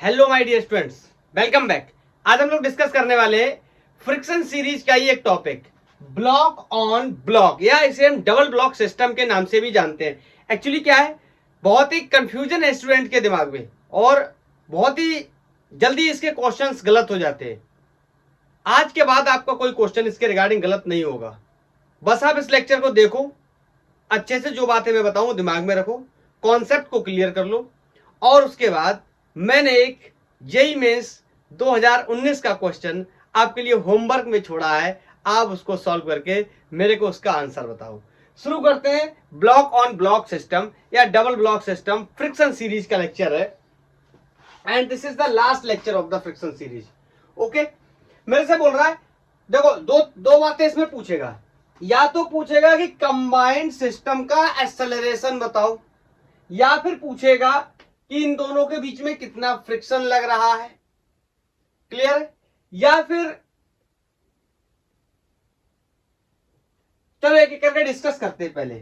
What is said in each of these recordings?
Hello my dear students, welcome back. आज हम लोग डिस्कस करने वाले हैं फ्रिक्शन सीरीज का ही एक टॉपिक, ब्लॉक ऑन ब्लॉक, या इसे हम डबल ब्लॉक सिस्टम के नाम से भी जानते हैं। एक्चुअली क्या है, बहुत ही कंफ्यूजन है स्टूडेंट के दिमाग में और बहुत ही जल्दी इसके क्वेश्चंस गलत हो जाते हैं। आज के बाद आपका कोई क्वेश्चन इसके रिगार्डिंग गलत नहीं होगा। बस आप इस लेक्चर को देखो, अच्छे से जो बातें मैं बताऊं दिमाग में रखो, कॉन्सेप्ट को क्लियर कर लो, और उसके बाद मैंने एक जेई मेंस 2019 का क्वेश्चन आपके लिए होमवर्क में छोड़ा है। आप उसको सॉल्व करके मेरे को उसका आंसर बताओ। शुरू करते हैं। ब्लॉक ऑन ब्लॉक सिस्टम या double block system friction series का लेक्चर है, and this is the last lecture of the friction series. Okay, मेरे से बोल रहा है, देखो दो बातें इसमें पूछेगा। या तो पूछेगा कि कंबाइंड सिस्टम का एक्सेलरेशन बताओ, या फिर पूछेगा कि इन दोनों के बीच में कितना फ्रिक्शन लग रहा है। क्लियर है? या फिर चलो एक एक करके डिस्कस करते हैं। पहले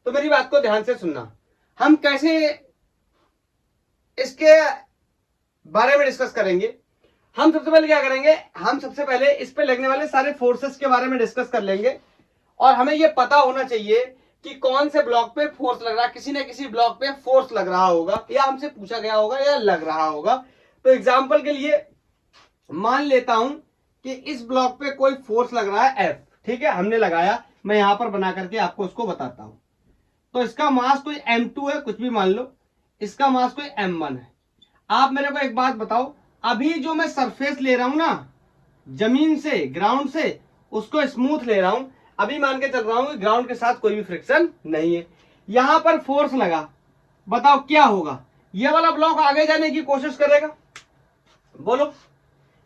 तो मेरी बात को ध्यान से सुनना, हम कैसे इसके बारे में डिस्कस करेंगे। हम सबसे पहले क्या करेंगे, हम सबसे पहले इस पे लगने वाले सारे फोर्सेस के बारे में डिस्कस कर लेंगे, और हमें यह पता होना चाहिए कि कौन से ब्लॉक पे फोर्स लग रहा है। किसी न किसी ब्लॉक पे फोर्स लग रहा होगा, या हमसे पूछा गया होगा, या लग रहा होगा। तो एग्जांपल के लिए मान लेता हूं कि इस ब्लॉक पे कोई फोर्स लग रहा है F, ठीक है, हमने लगाया। मैं यहां पर बना करके आपको उसको बताता हूं। तो इसका मास कोई M2 है, कुछ भी मान लो, इसका मास कोई M1 है। आप मेरे को एक बात बताओ, अभी जो मैं सरफेस ले रहा हूं ना, जमीन से, ग्राउंड से, उसको स्मूथ ले रहा हूं। अभी मान के चल रहा हूं कि ग्राउंड के साथ कोई भी फ्रिक्शन नहीं है। यहां पर फोर्स लगा, बताओ क्या होगा। ये वाला ब्लॉक आगे जाने की कोशिश करेगा, बोलो,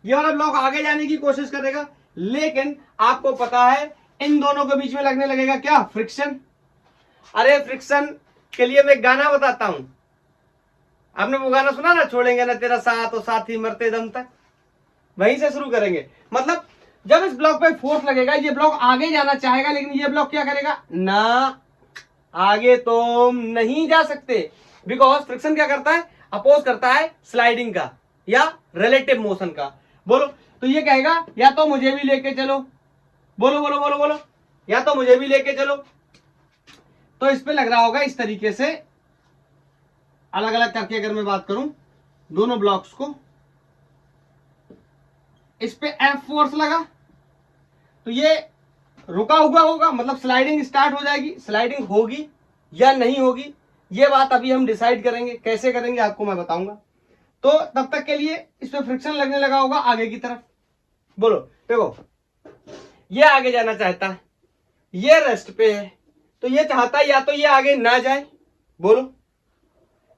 ये वाला ब्लॉक आगे जाने की कोशिश करेगा, लेकिन आपको पता है इन दोनों के बीच में लगने लगेगा क्या, फ्रिक्शन। अरे फ्रिक्शन के लिए मैं गाना बताता हूं। आपने वो गाना सुना ना, छोड़ेंगे ना तेरा साथ और साथ ही मरते दम तक। वहीं से शुरू करेंगे। मतलब जब इस ब्लॉक पे फोर्स लगेगा, ये ब्लॉक आगे जाना चाहेगा, लेकिन ये ब्लॉक क्या करेगा ना, आगे तो नहीं जा सकते, बिकॉज फ्रिक्शन क्या करता है, अपोज करता है स्लाइडिंग का या रिलेटिव मोशन का। बोलो, तो ये कहेगा या तो मुझे भी लेके चलो, बोलो बोलो बोलो बोलो, या तो मुझे भी लेके चलो। तो इस पे लग रहा होगा इस तरीके से, अलग अलग करके अगर मैं बात करूं दोनों ब्लॉक्स को, इस पे F फोर्स लगा तो ये रुका हुआ होगा, मतलब स्लाइडिंग स्टार्ट हो जाएगी। स्लाइडिंग होगी या नहीं होगी, ये बात अभी हम डिसाइड करेंगे। कैसे करेंगे आपको मैं बताऊंगा। तो तब तक के लिए इस पे फ्रिक्शन लगने लगा होगा आगे की तरफ। बोलो, देखो, ये आगे जाना चाहता है, ये रेस्ट पे है, तो ये चाहता है या तो ये आगे ना जाए, बोलो,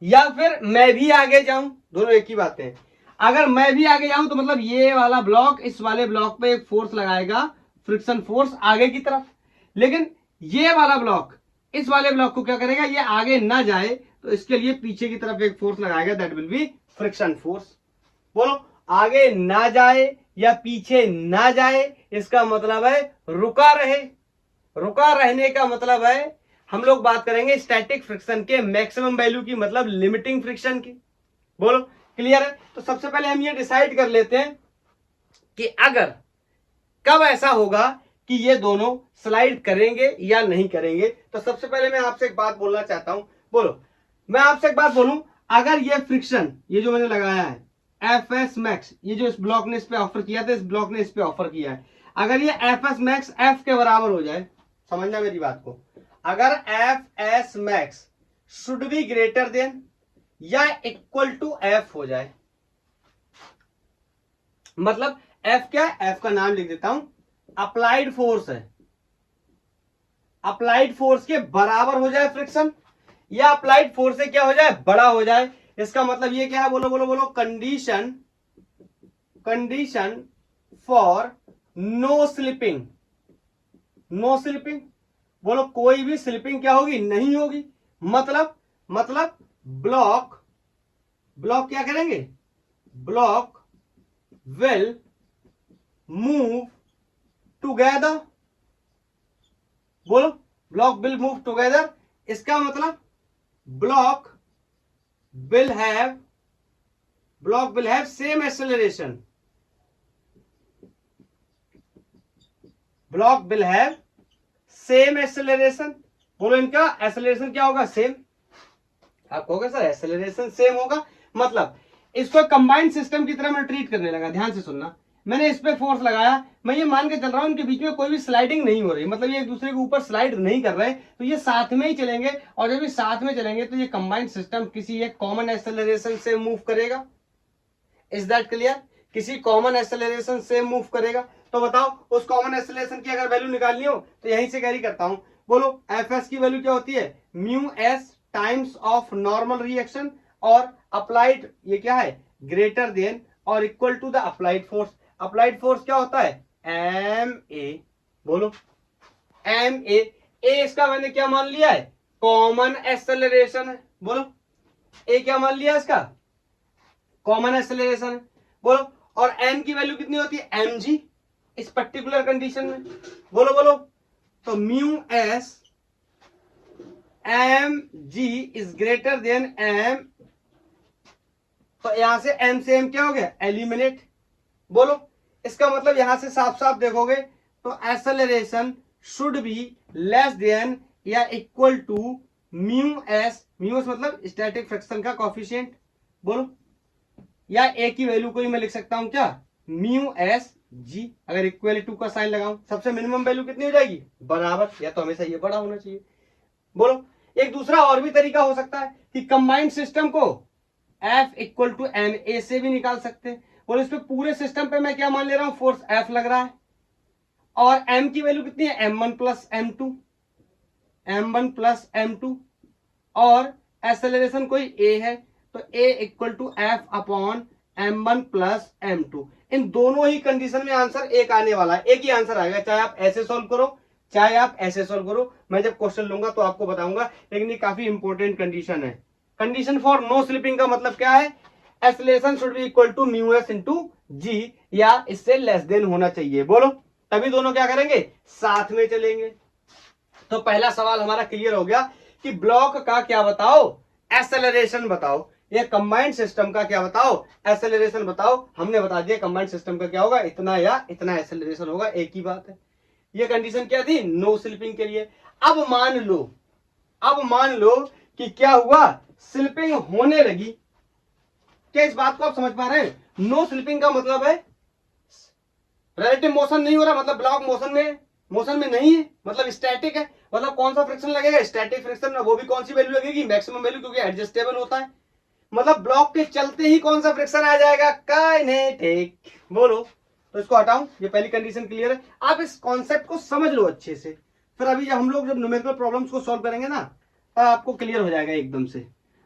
या फिर मैं भी आगे जाऊं। दोनों एक ही बात है। अगर मैं भी आगे जाऊं तो मतलब ये वाला ब्लॉक इस वाले ब्लॉक पे एक फोर्स लगाएगा, फ्रिक्शन फोर्स आगे की तरफ। लेकिन ये वाला ब्लॉक इस वाले ब्लॉक को क्या करेगा, ये आगे ना जाए, तो इसके लिए पीछे की तरफ एक फोर्स लगाएगा, that will be friction force. बोलो, आगे ना जाए या पीछे ना जाए, इसका मतलब है रुका रहे। रुका रहने का मतलब है, हम लोग बात करेंगे स्टैटिक फ्रिक्शन के मैक्सिमम वैल्यू की, मतलब लिमिटिंग फ्रिक्शन की। बोलो, क्लियर है? तो सबसे पहले हम ये डिसाइड कर लेते हैं कि अगर कब ऐसा होगा कि ये दोनों स्लाइड करेंगे या नहीं करेंगे। तो सबसे पहले मैं आपसे एक बात बोलना चाहता हूं। बोलो, मैं आपसे एक बात बोलूं, अगर ये फ्रिक्शन, ये जो मैंने लगाया है Fs मैक्स, ये जो इस ब्लॉक ने इस पे ऑफर किया था, इस ब्लॉक ने इस पे ऑफर किया है, अगर ये Fs मैक्स F के बराबर हो जाए, समझना मेरी बात को, अगर Fs max should be greater than या इक्वल टू F हो जाए, मतलब F क्या है, F का नाम लिख देता हूं, अप्लाइड फोर्स है, अप्लाइड फोर्स के बराबर हो जाए फ्रिक्शन, या अप्लाइड फोर्स से क्या हो जाए, बड़ा हो जाए। इसका मतलब ये क्या है, बोलो बोलो बोलो, condition, condition for no slipping, no slipping. बोलो, कोई भी स्लिपिंग क्या होगी, नहीं होगी। मतलब ब्लॉक, ब्लॉक क्या करेंगे, ब्लॉक विल मूव टुगेदर। बोलो, ब्लॉक विल मूव टुगेदर, इसका मतलब block will have block will have same acceleration. Block will have same acceleration. बोलो इनका acceleration क्या होगा? सेम. आप कहोगे सर acceleration सेम होगा, मतलब इसको कंबाइंड सिस्टम की तरह मैं ट्रीट करने लगा. ध्यान से सुनना, मैंने इस पे फोर्स लगाया, मैं ये मान के चल रहा हूं इनके बीच में कोई भी स्लाइडिंग नहीं हो रही, मतलब ये एक दूसरे के ऊपर स्लाइड नहीं कर रहे, तो ये साथ में ही चलेंगे. और जब ये साथ में चलेंगे तो ये कंबाइंड सिस्टम किसी एक कॉमन एक्सेलरेशन से मूव करेगा. Is that clear? किसी कॉमन एक्सेलरेशन से मूव करेगा. तो बताओ उस कॉमन एक्सेलरेशन की अगर वैल्यू निकालनी हो तो यहीं से कैरी करता हूं. बोलो एफ एस की वैल्यू क्या होती है? Mu S times of normal reaction और अप्लाइड, ये क्या है? ग्रेटर देन और equal to the applied force. Applied force क्या होता है? M A. बोलो एम ए. इसका मैंने क्या मान लिया है? कॉमन एक्सेलरेशन है. बोलो ए क्या मान लिया इसका? कॉमन एक्सेलरेशन है. बोलो और एम की वैल्यू कितनी होती है? एम जी इस पर्टिकुलर कंडीशन में. बोलो बोलो. तो mu S M G is greater than M. तो यहां से एम से एम क्या हो गया? एलिमिनेट. बोलो इसका मतलब यहां से साफ साफ देखोगे तो acceleration should be less than या equal to mu s. Mu s मतलब स्टैटिक फ्रिक्शन का कोफिशिएंट. बोलो या ए की वैल्यू को ही मैं लिख सकता हूं क्या? Mu S G. अगर इक्वल टू का साइन लगाऊं सबसे मिनिमम वैल्यू कितनी हो जाएगी? बराबर, या तो हमेशा ये बड़ा होना चाहिए. बोलो एक दूसरा और भी तरीका हो सकता है कि कंबाइंड सिस्टम को F equal to M A से भी निकाल सकते हैं. और इस पे पूरे सिस्टम पे मैं क्या मान ले रहा हूं? फोर्स F लग रहा है और M की वैल्यू कितनी है? m1 plus m2. m1 plus m2 और एक्सेलरेशन कोई a है तो a equal to F upon m1 plus m2. इन दोनों ही कंडीशन में आंसर एक आने वाला है, एक ही आंसर आएगा, चाहे आप ऐसे सॉल्व करो चाहे आप ऐसे सॉल्व करो. मैं जब क्वेश्चन लूंगा तो आपको बताऊंगा, लेकिन ये काफी इंपॉर्टेंट कंडीशन है. कंडीशन फॉर नो स्लिपिंग का मतलब क्या है? Acceleration should be equal to mu s into g, या इससे लेस देन होना चाहिए. बोलो तभी दोनों क्या करेंगे? साथ में चलेंगे. तो पहला सवाल हमारा क्लियर हो गया कि ब्लॉक का क्या बताओ? एक्सेलरेशन बताओ. ये कंबाइंड सिस्टम का क्या बताओ? एक्सेलरेशन बताओ. हमने बता दिया कंबाइंड सिस्टम का क्या होगा? इतना या इतना एक्सेलरेशन होगा, एक ही बात है. ये कंडीशन क्या थी? नो स्लिपिंग के लिए. अब मान लो कि क्या हुआ? स्लिपिंग होने लगी. क्या इस बात को आप समझ पा रहे हैं? नो स्लिपिंग का मतलब है रिलेटिव मोशन नहीं हो रहा, मतलब ब्लॉक मोशन में नहीं है, मतलब स्टैटिक है. मतलब कौन सा फ्रिक्शन लगेगा? Static friction. वो भी कौन सी वैल्यू लगेगी? मैक्सिमम वैल्यू, क्योंकि एडजस्टेबल होता है. मतलब ब्लॉक के चलते ही कौन सा फ्रिक्शन आ जाएगा? काइनेटिक. बोलो तो इसको हटाऊं. ये पहली कंडीशन क्लियर है. आप इस कॉन्सेप्ट को समझ लो अच्छे से, फिर अभी हम लोग जब न्यूमेरिकल प्रॉब्लम्स को सॉल्व करेंगे ना तब आपको क्लियर हो जाएगा एकदम से.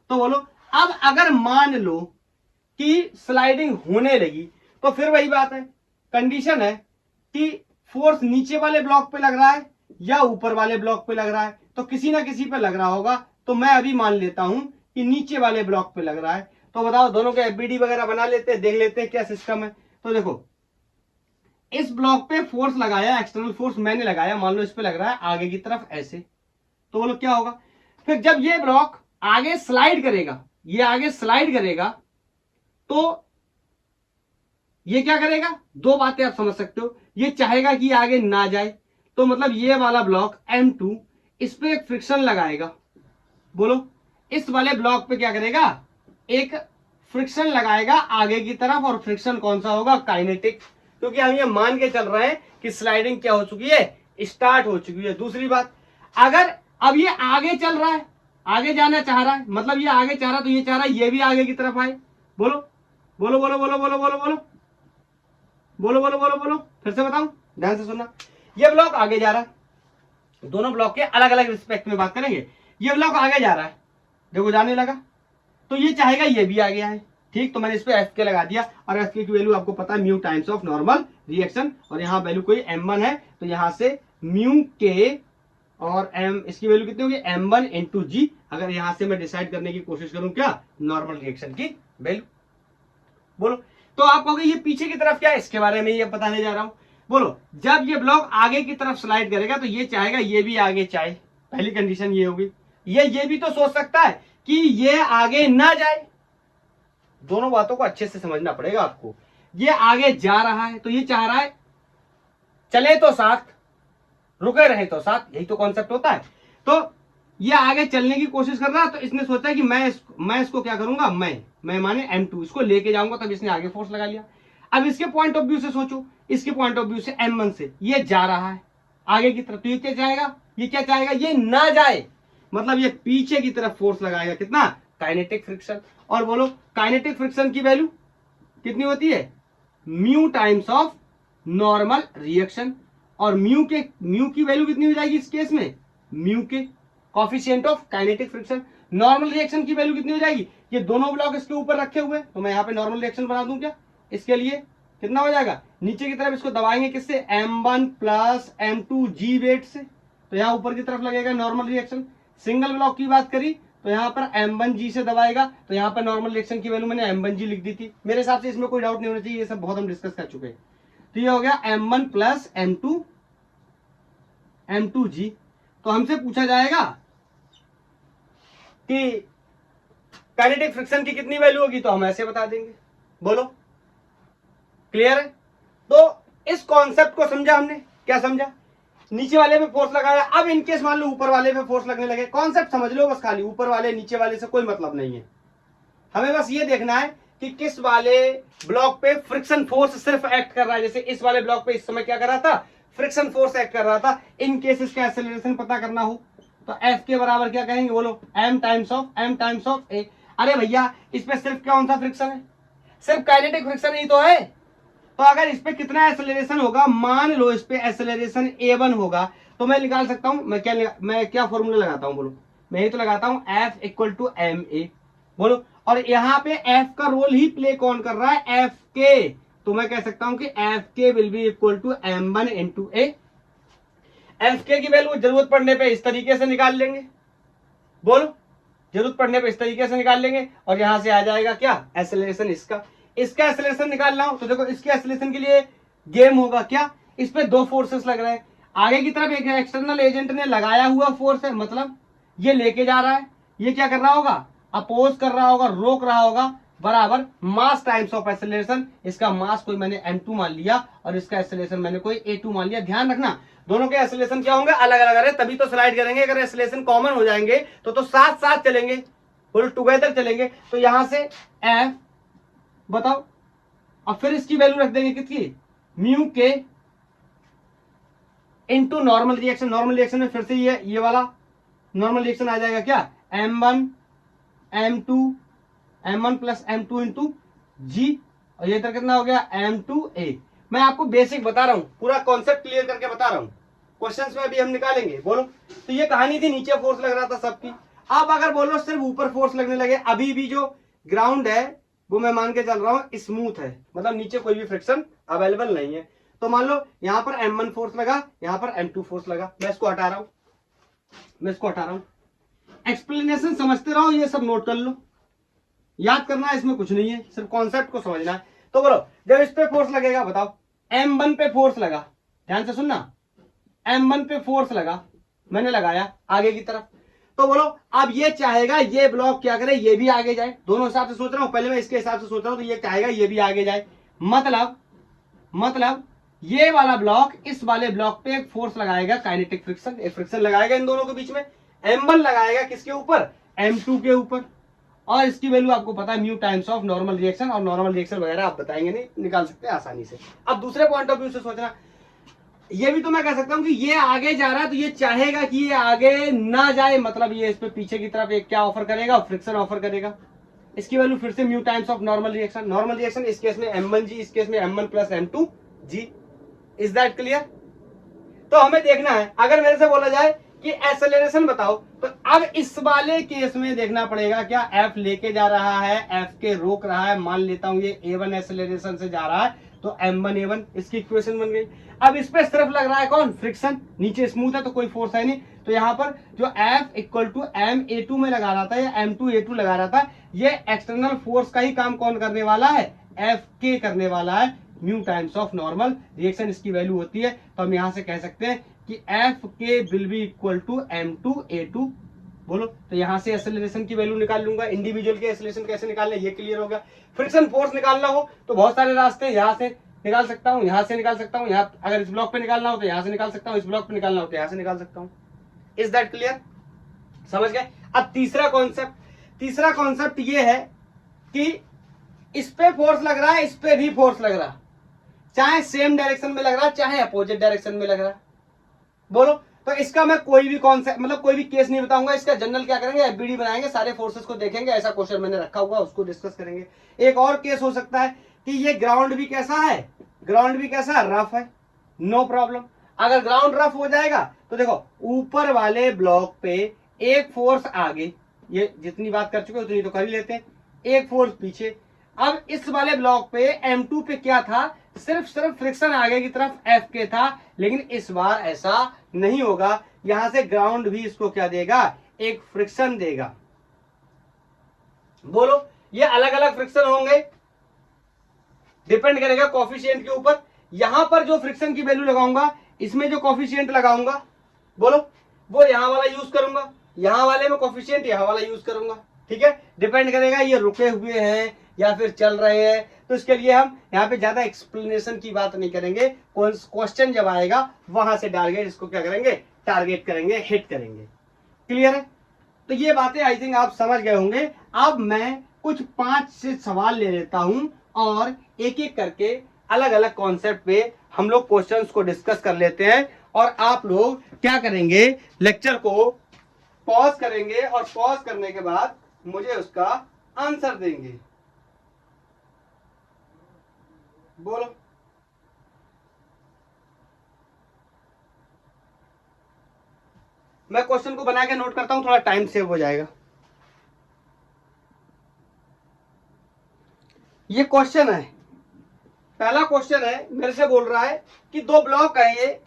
तो बोलो अब अगर मान लो कि स्लाइडिंग होने लगी तो फिर वही बात है, कंडीशन है कि फोर्स नीचे वाले ब्लॉक पे लग रहा है या ऊपर वाले ब्लॉक पे लग रहा है. तो किसी ना किसी पे लग रहा होगा, तो मैं अभी मान लेता हूं कि नीचे वाले ब्लॉक पे लग रहा है. तो बताओ दोनों के एफबीडी वगैरह बना लेते हैं, देख लेते हैं क्या सिस्टम है. तो देखो इस ब्लॉक पे फोर्स लगाया, एक्सटर्नल फोर्स मैंने लगाया, मान लो इस पे लग रहा है आगे की तरफ ऐसे. तो बोलो क्या होगा? फिर जब ये ब्लॉक आगे स्लाइड करेगा, ये आगे स्लाइड करेगा, तो ये क्या करेगा? दो बातें आप समझ सकते हो. ये चाहेगा कि आगे ना जाए, तो मतलब ये वाला ब्लॉक M2 इस पे एक फ्रिक्शन लगाएगा. बोलो इस वाले ब्लॉक पे क्या करेगा? एक फ्रिक्शन लगाएगा आगे की तरफ. और फ्रिक्शन कौन सा होगा? काइनेटिक. क्योंकि हम ये मान के चल रहे हैं कि स्लाइडिंग क्या हो चुकी है? स्टार्ट हो चुकी है. दूसरी बात, अगर अब ये आगे चल रहा है, आगे जाना चाह रहा है, मतलब ये आगे चाह रहा है, तो ये चाह रहा है ये भी आगे की तरफ आए. बोलो बोलो बोलो बोलो बोलो बोलो बोलो बोलो बोलो बोलो बोलो फिर से बताऊं, ध्यान से सुनना. ये ब्लॉक आगे जा रहा है, दोनों ब्लॉक के अलग अलग रिस्पेक्ट में बात करेंगे. ये ब्लॉक आगे जा रहा है, देखो जाने लगा, तो ये चाहेगा ये भी आगे आए. ठीक, तो मैंने इस पे एफ के लगा दिया, और एफ की वैल्यू आपको पता है mu times of normal reaction, और यहाँ वैल्यू कोई m1 है, तो यहाँ से म्यू के और m इसकी वैल्यू कितनी होगी? m1 इंटू जी. अगर यहां से मैं डिसाइड करने की कोशिश करूं क्या? नॉर्मल रिएक्शन की वैल्यू. बोलो तो आप कहोगे ये पीछे की तरफ क्या है? इसके बारे में ये बताने जा रहा हूं. बोलो जब ये ब्लॉक आगे की तरफ स्लाइड करेगा तो ये चाहेगा ये भी आगे चाहे. पहली कंडीशन ये होगी. ये भी तो सोच सकता है कि ये आगे ना जाए, दोनों बातों को अच्छे से समझना पड़ेगा आपको। ये आगे जा रहा है तो ये चाह रहा है चले तो साथ, रुके रहे तो साथ, यही तो कॉन्सेप्ट होता है। तो ये आगे चलने की कोशिश कर रहा है, तो इसने सोचा कि मैं इसको क्या करूंगा, मैं माने M2 इसको लेके जाऊंगा, तब इसने आगे फोर्स लगा लिया। अब इसके पॉइंट ऑफ व्यू से सोचो, इसके पॉइंट ऑफ व्यू से M1 से ये जा रहा है आगे की तरफ, तो ये क्या चाहेगा, ये क्या चाहेगा, ये ना जाए, मतलब ये पीछे की तरफ फोर्स लगाएगा। कितना, काइनेटिक फ्रिक्शन। और बोलो काइनेटिक फ्रिक्शन की वैल्यू कितनी होती है, mu times of normal reaction. और म्यू की वैल्यू कितनी हो जाएगी इस केस में, म्यू के coefficient of kinetic friction. Normal reaction की वैल्यू कितनी हो जाएगी, ये दोनों ब्लॉक इसके ऊपर रखे हुए, तो मैं यहाँ पे नॉर्मल रिएक्शन बना दूं क्या, इसके लिए कितना हो जाएगा, नीचे की तरफ इसको दबाएंगे किससे, M1 प्लस M2G वेट से, तो यहाँ ऊपर की तरफ लगेगा नॉर्मल रिएक्शन। सिंगल ब्लॉक की बात करी तो यहाँ पर M1G से दबाएगा, तो यहाँ पर नॉर्मल रिएक्शन की वैल्यू मैंने M1G लिख दी थी। मेरे हिसाब से इसमें कोई डाउट नहीं होना चाहिए, ये सब बहुत हम डिस्कस कर चुके हैं। तो ये हो गया M1 प्लस M2G। तो हमसे पूछा जाएगा कि काइनेटिक फ्रिक्शन की कितनी वैल्यू होगी, तो हम ऐसे बता देंगे। बोलो क्लियर है। तो इस कॉन्सेप्ट को समझा हमने, क्या समझा, नीचे वाले पे फोर्स लगाया। अब इनकेस मान लो ऊपर वाले पे फोर्स लगने लगे, कॉन्सेप्ट समझ लो बस, खाली ऊपर वाले नीचे वाले से कोई मतलब नहीं है, हमें बस ये देखना है कि किस वाले ब्लॉक पे फ्रिक्शन फोर्स सिर्फ एक्ट कर रहा है। जैसे इस वाले ब्लॉक पे इस समय क्या कर रहा था, फ्रिक्शन फोर्स एक्ट कर रहा था। इन केस इसका एक्सेलरेशन पता करना हो तो F के बराबर क्या कहेंगे, बोलो M टाइम्स ऑफ A। अरे भैया इस पे सिर्फ कौन सा फ्रिक्शन है, सिर्फ काइनेटिक फ्रिक्शन ही तो है। तो अगर इस पे कितना एक्सेलरेशन होगा, मान लो इस पे एक्सेलरेशन A1 होगा, तो मैं निकाल सकता हूं, मैं क्या फॉर्मूला लगाता हूं, बोलो मैं ही तो लगाता हूं, F इक्वल टू MA। बोलो, और यहाँ पे F का रोल ही प्ले कौन कर रहा है, F के, तो मैं कह सकता हूं कि F के will be equal to M1 into A। F के की वैल्यू जरूरत पड़ने पे इस तरीके से निकाल लेंगे, बोलो जरूरत पड़ने पे इस तरीके से निकाल लेंगे, और यहां से आ जाएगा क्या, एक्सेलरेशन इसका एक्सेलरेशन निकालना हो तो देखो इसके एक्सेलरेशन के लिए गेम होगा क्या, इस पे दो फोर्सेस लग रहे हैं। आगे की तरफ एक एक्सटर्नल एजेंट ने लगाया हुआ फोर्स है, मतलब ये लेके जा रहा है, ये क्या कर रहा होगा, अपोज कर रहा होगा, रोक रहा होगा, बराबर मास टाइम्स ऑफ एक्सेलरेशन। इसका मास कोई मैंने M2 मान लिया और इसका एक्सेलरेशन मैंने कोई A2 मान लिया। ध्यान रखना दोनों के एक्सेलरेशन क्या होंगे, अलग अलग है, तभी तो स्लाइड करेंगे। अगर एक्सेलरेशन कॉमन हो जाएंगे तो साथ साथ चलेंगे, फुल टुगेदर चलेंगे। तो यहां से F बताओ, और फिर इसकी वैल्यू रख देंगे कितनी, म्यू के into normal reaction. Normal reaction में फिर से ये वाला नॉर्मल रिएक्शन आ जाएगा क्या, M1 plus M2 into G, और ये इधर कितना हो गया M2A। मैं आपको बेसिक बता रहा हूं, पूरा कॉन्सेप्ट क्लियर करके बता रहा हूं, क्वेश्चंस में भी हम निकालेंगे। बोलो, तो ये कहानी थी, नीचे फोर्स लग रहा था सबकी। अब अगर बोलो सिर्फ ऊपर फोर्स लगने लगे, अभी भी जो ग्राउंड है वो मैं मान के चल रहा हूं स्मूथ है, मतलब नीचे कोई भी फ्रिक्शन अवेलेबल नहीं है। तो मान लो यहां पर M1 फोर्स लगा, यहां पर M2 फोर्स लगा, मैं इसको हटा रहा हूं, एक्सप्लेनेशन समझते रहो, ये सब नोट कर लो, याद करना है इसमें कुछ नहीं है, सिर्फ कॉन्सेप्ट को समझना है। तो बोलो जब इस पे फोर्स लगेगा, बताओ M1 पे फोर्स लगा, ध्यान से सुनना, M1 पे फोर्स लगा, मैंने लगाया आगे की तरफ, तो बोलो अब ये चाहेगा ये ब्लॉक क्या करे, ये भी आगे जाए। दोनों हिसाब से सोच रहा हूं, पहले मैं इसके हिसाब से सोच रहा हूं, तो ये चाहेगा ये भी आगे जाए, मतलब ये वाला ब्लॉक इस वाले ब्लॉक पे एक फोर्स लगाएगा, काइनेटिक फ्रिक्शन, एक फ्रिक्शन लगाएगा इन दोनों के बीच में। M1 लगाएगा किसके ऊपर, M2 के ऊपर, और इसकी वैल्यू आपको पता है mu times of normal reaction, और नॉर्मल रिएक्शन वगैरह आप बताएंगे नहीं, निकाल सकते हैं आसानी से। अब दूसरे पॉइंट ऑफ व्यू से सोचना, ये भी तो मैं कह सकता हूं कि ये आगे जा रहा है, तो ये चाहेगा कि ये आगे ना जाए, मतलब ये इस पे पीछे की तरफ एक क्या ऑफर करेगा, फ्रिक्शन ऑफर करेगा। इसकी वैल्यू फिर से mu times of normal reaction, इस केस में M1G, इस केस में M1 plus M2G। Is that clear. तो हमें देखना है, अगर मेरे से बोला जाए कि एक्सेलरेशन बताओ, तो अब इस वाले केस में देखना पड़ेगा क्या F लेके जा रहा है, F के रोक रहा है, मान लेता हूं ये A1 एक्सेलरेशन से जा रहा है, तो M1 A1 इसकी इक्वेशन बन गई। अब इस पे सिर्फ लग रहा है कौन, फ्रिक्शन, नीचे स्मूथ है तो कोई फोर्स है नहीं, तो यहां पर जो F इक्वल टू MA2 में लगा रहा था या M2A2 लगा रहा था, ये एक्सटर्नल फोर्स का ही काम कौन करने वाला है, F करने वाला है, mu times of normal reaction इसकी वैल्यू होती है। तो हम यहां से कह सकते हैं कि F will be equal to M2A2 बोलो। तो यहाँ से एक्सेलरेशन की वैल्यू निकाल लूंगा, इंडिविजुअल के एक्सेलरेशन कैसे निकालना ये क्लियर हो गया। फ्रिक्शन फोर्स निकालना हो तो बहुत सारे रास्ते हैं, यहाँ से निकाल सकता हूँ, यहाँ से निकाल सकता हूँ, यहाँ अगर इस ब्लॉक पे निकालना हो तो यहाँ से निकाल सकता हूँ, इस ब्लॉक पे निकालना हो तो यहाँ से निकाल सकता हूँ। Is that clear? समझ गए? अब तीसरा कॉन्सेप्ट ये है कि इस पे फोर्स लग रहा है, इस पे भी फोर्स लग रहा, चाहे सेम डायरेक्शन में लग रहा चाहे अपोजिट डायरेक्शन में लग रहा। बोलो। तो इसका मैं कोई भी कॉन्सेप्ट मतलब कोई भी केस नहीं बताऊंगा, इसका जनरल क्या करेंगे, एफबीडी बनाएंगे, सारे फोर्सेस को देखेंगे, ऐसा क्वेश्चन मैंने रखा हुआ उसको डिस्कस करेंगे। एक और केस हो सकता है कि ये ग्राउंड भी कैसा है, रफ है, नो प्रॉब्लम। अगर ग्राउंड रफ हो जाएगा तो देखो ऊपर वाले ब्लॉक पे एक फोर्स आगे, ये जितनी बात कर चुके उतनी तो कर ही लेते हैं, एक फोर्स पीछे। अब इस वाले ब्लॉक पे M2 पे क्या था, सिर्फ फ्रिक्शन आगे की तरफ F के था, लेकिन इस बार ऐसा नहीं होगा, यहां से ग्राउंड भी इसको क्या देगा, एक फ्रिक्शन देगा। बोलो। ये अलग अलग फ्रिक्शन होंगे, डिपेंड करेगा कॉफिशिएंट के ऊपर। यहां पर जो फ्रिक्शन की वैल्यू लगाऊंगा, इसमें जो कॉफिशिएंट लगाऊंगा, बोलो, वो यहां वाला यूज करूंगा, यहां वाले में कॉफिशिएंट यहां वाला यूज करूंगा। ठीक है, डिपेंड करेगा ये रुके हुए हैं या फिर चल रहे हैं, तो इसके लिए हम यहाँ पे ज्यादा एक्सप्लेनेशन की बात नहीं करेंगे। क्वेश्चन जब आएगा वहां से टारगेट इसको क्या करेंगे, टारगेट करेंगे, हिट करेंगे। क्लियर है? तो ये बातें आई थिंक आप समझ गए होंगे। अब मैं कुछ 5-6 सवाल ले लेता हूं और एक एक करके अलग अलग कॉन्सेप्ट पे हम लोग क्वेश्चंस को डिस्कस कर लेते हैं, और आप लोग क्या करेंगे, लेक्चर को पॉज करेंगे और पॉज करने के बाद मुझे उसका आंसर देंगे। बोलो। मैं क्वेश्चन को बना के नोट करता हूं, थोड़ा टाइम सेव हो जाएगा। ये क्वेश्चन है, पहला क्वेश्चन है, मेरे से बोल रहा है कि दो ब्लॉक है, ये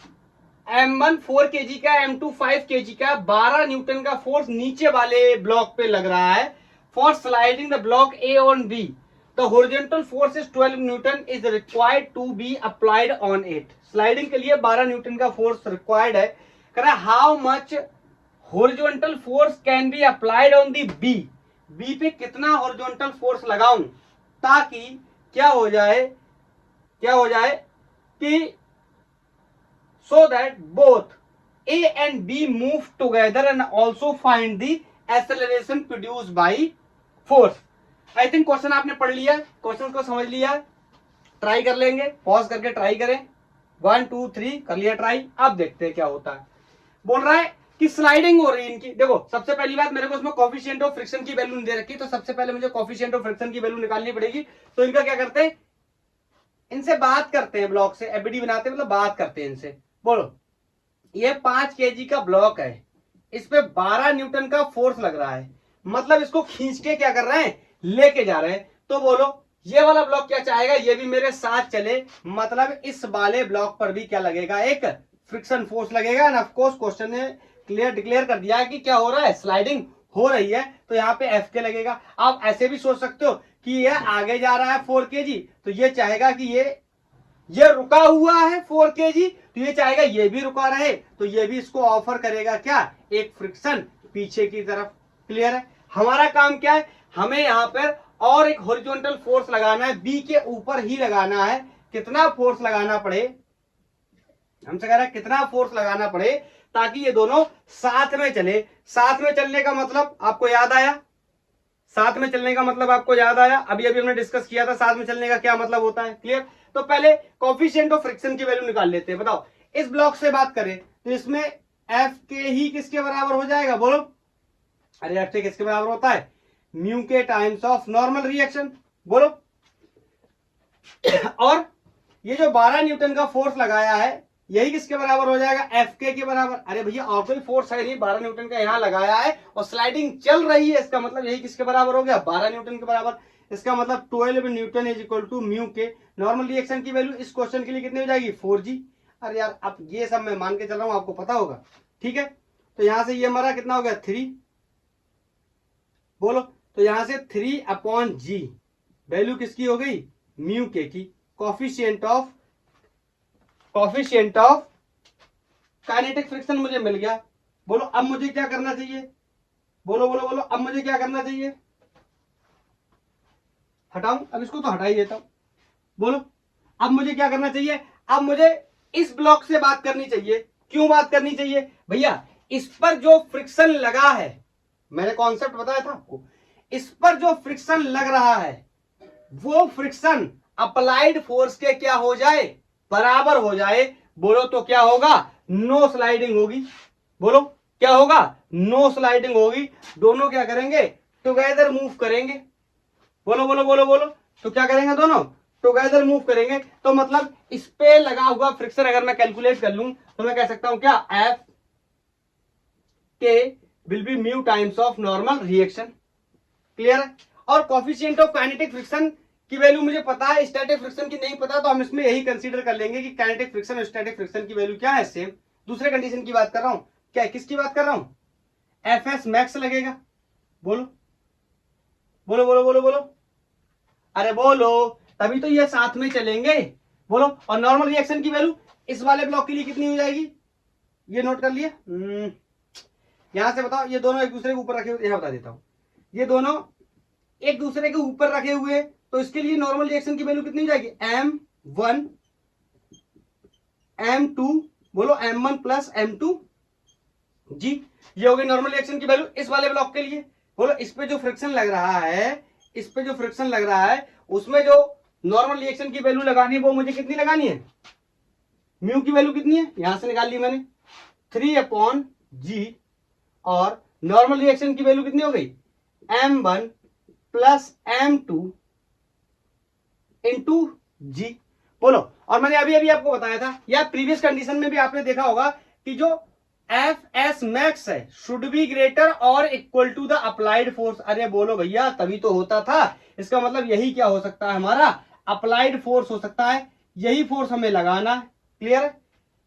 M1 4 kg का, M2 5 kg का, 12 न्यूटन का फोर्स नीचे वाले ब्लॉक पे लग रहा है। For sliding the block A on B, the horizontal force is 12 Newton is required to be applied on it। Sliding के लिए 12 न्यूटन का फोर्स रिक्वायर्ड है। कह रहा how much horizontal force can be applied on the B, B पे कितना horizontal force लगाऊं ताकि क्या हो जाए कि so that both A and B move together and also find the acceleration produced by force। I think question आपने पढ़ लिया, क्वेश्चन को समझ लिया, ट्राई कर लेंगे, पॉज करके ट्राई करें, 1 2 3 कर लिया ट्राई। अब देखते हैं क्या होता है। बोल रहा है कि स्लाइडिंग हो रही है इनकी। देखो सबसे पहली बात, मेरे को इसमें कोफिशिएंट ऑफ फ्रिक्शन की वैल्यू दे रखी, तो सबसे पहले मुझे कोफिशिएंट ऑफ फ्रिक्शन की वैल्यू निकालनी पड़ेगी। तो इनका क्या करते हैं, इनसे बात करते हैं, ब्लॉक से एफबीडी बनाते हैं, मतलब बात करते हैं इनसे। बोलो, ये 5 kg का ब्लॉक है, इस पे 12 न्यूटन का फोर्स लग रहा है, मतलब इसको खींच के क्या कर रहे हैं, लेके जा रहे हैं। तो बोलो ये वाला ब्लॉक क्या चाहेगा, ये भी मेरे साथ चले, मतलब इस वाले ब्लॉक पर भी क्या लगेगा, एक फ्रिक्शन फोर्स लगेगा। एंड ऑफ कोर्स क्वेश्चन ने डिक्लेयर कर दिया है कि क्या हो रहा है, स्लाइडिंग हो रही है, तो यहाँ पे एफ के लगेगा। आप ऐसे भी सोच सकते हो कि ये आगे जा रहा है 4 kg, तो ये चाहेगा कि ये रुका हुआ है 4 kg, तो ये चाहेगा ये भी रुका रहे, तो ये भी इसको ऑफर करेगा क्या, एक फ्रिक्शन पीछे की तरफ। क्लियर है? हमारा काम क्या है, हमें यहाँ पर और एक हॉरिजॉन्टल फोर्स लगाना है, बी के ऊपर ही लगाना है। कितना फोर्स लगाना पड़े, हमसे कह रहा है कितना फोर्स लगाना पड़े ताकि ये दोनों साथ में चले। साथ में चलने का मतलब आपको याद आया, साथ में चलने का मतलब आपको याद आया, अभी हमने डिस्कस किया था साथ में चलने का क्या मतलब होता है। क्लियर? तो पहले कोफिशिएंट ऑफ फ्रिक्शन की वैल्यू निकाल लेते हैं। बताओ, इस ब्लॉक से बात करें तो इसमें एफ के ही किसके बराबर हो जाएगा, बोलो। अरे एफ के किसके बराबर होता है, म्यू के टाइम्स ऑफ नॉर्मल रिएक्शन। बोलो। और ये जो 12 न्यूटन का फोर्स लगाया है, यही किसके बराबर हो जाएगा, एफ के बराबर। अरे भैया और कोई फोर्स है नहीं, 12 न्यूटन का यहां लगाया है और स्लाइडिंग चल रही है, इसका मतलब यही किसके बराबर हो गया, 12 न्यूटन के बराबर। इसका मतलब 12 newton is equal to mu K. Normal reaction की वैल्यू इस क्वेश्चन के लिए कितनी हो जाएगी, 4g। अरे यार अब ये सब मैं मान के चल रहा हूं, आपको पता होगा। ठीक है, तो यहां से ये हमारा कितना हो गया, 3। बोलो, तो यहां से 3/g वैल्यू किसकी हो गई, म्यू के की। कोफिशिएंट ऑफ काइनेटिक फ्रिक्शन मुझे मिल गया। बोलो अब मुझे क्या करना चाहिए, बोलो बोलो बोलो। अब मुझे क्या करना चाहिए, हटाऊं, अब इसको तो हटा ही देता हूं। बोलो अब मुझे क्या करना चाहिए, अब मुझे इस ब्लॉक से बात करनी चाहिए। क्यों बात करनी चाहिए भैया, इस पर जो फ्रिक्शन लगा है, मैंने कॉन्सेप्ट बताया था आपको, इस पर जो फ्रिक्शन लग रहा है वो फ्रिक्शन अप्लाइड फोर्स के क्या हो जाए, बराबर हो जाए। बोलो तो क्या होगा, नो स्लाइडिंग होगी। बोलो क्या होगा, नो स्लाइडिंग होगी। दोनों क्या करेंगे, टुगेदर मूव करेंगे। बोलो बोलो बोलो बोलो। तो क्या करेंगे, दोनों टुगेदर मूव करेंगे। तो मतलब इस पे लगा हुआ फ्रिक्शन अगर मैं कैलकुलेट कर लूं तो मैं कह सकता हूं क्या, एफ के will be mu times of normal reaction. Clear है। और कोफिशिएंट ऑफ काइनेटिक फ्रिक्शन की वैल्यू मुझे पता है, स्टैटिक फ्रिक्शन की नहीं पता, तो हम इसमें यही कंसीडर कर लेंगे कि काइनेटिक फ्रिक्शन और स्टैटिक फ्रिक्शन की वैल्यू क्या है, सेम। दूसरे कंडीशन की बात कर रहा हूं, क्या किसकी बात कर रहा हूं, एफ एस मैक्स लगेगा। बोलो बोलो बोलो बोलो बोलो, अरे बोलो, तभी तो ये साथ में चलेंगे। बोलो, और नॉर्मल रिएक्शन की वैल्यू इस वाले ब्लॉक के लिए कितनी हो जाएगी, ये नोट कर लिया। यहां से बताओ, ये दोनों एक दूसरे के ऊपर रखे हुए, यहां बता देता हूं, ये दोनों एक दूसरे के ऊपर रखे हुए, तो इसके लिए नॉर्मल रिएक्शन की वैल्यू कितनी हो जाएगी, M1 M2, बोलो M1 प्लस M2 जी। ये हो गई नॉर्मल रिएक्शन की वैल्यू इस वाले ब्लॉक के लिए। बोलो इस पे जो फ्रिक्शन लग रहा है, इस पे जो फ्रिक्शन लग रहा है उसमें जो नॉर्मल रिएक्शन की वैल्यू लगानी है वो मुझे कितनी लगानी है, म्यू की वैल्यू कितनी है, यहां से निकाल ली मैंने 3/G, और नॉर्मल रिएक्शन की वैल्यू कितनी हो गई, M1 plus M2 into G। बोलो, और मैंने अभी अभी आपको बताया था, या प्रीवियस कंडीशन में भी आपने देखा होगा कि जो एफ एस मैक्स है शुड बी ग्रेटर और equal to the applied force. अरे बोलो भैया, तभी तो होता था। इसका मतलब यही क्या हो सकता है, हमारा अप्लाइड फोर्स हो सकता है, यही फोर्स हमें लगाना है। क्लियर है।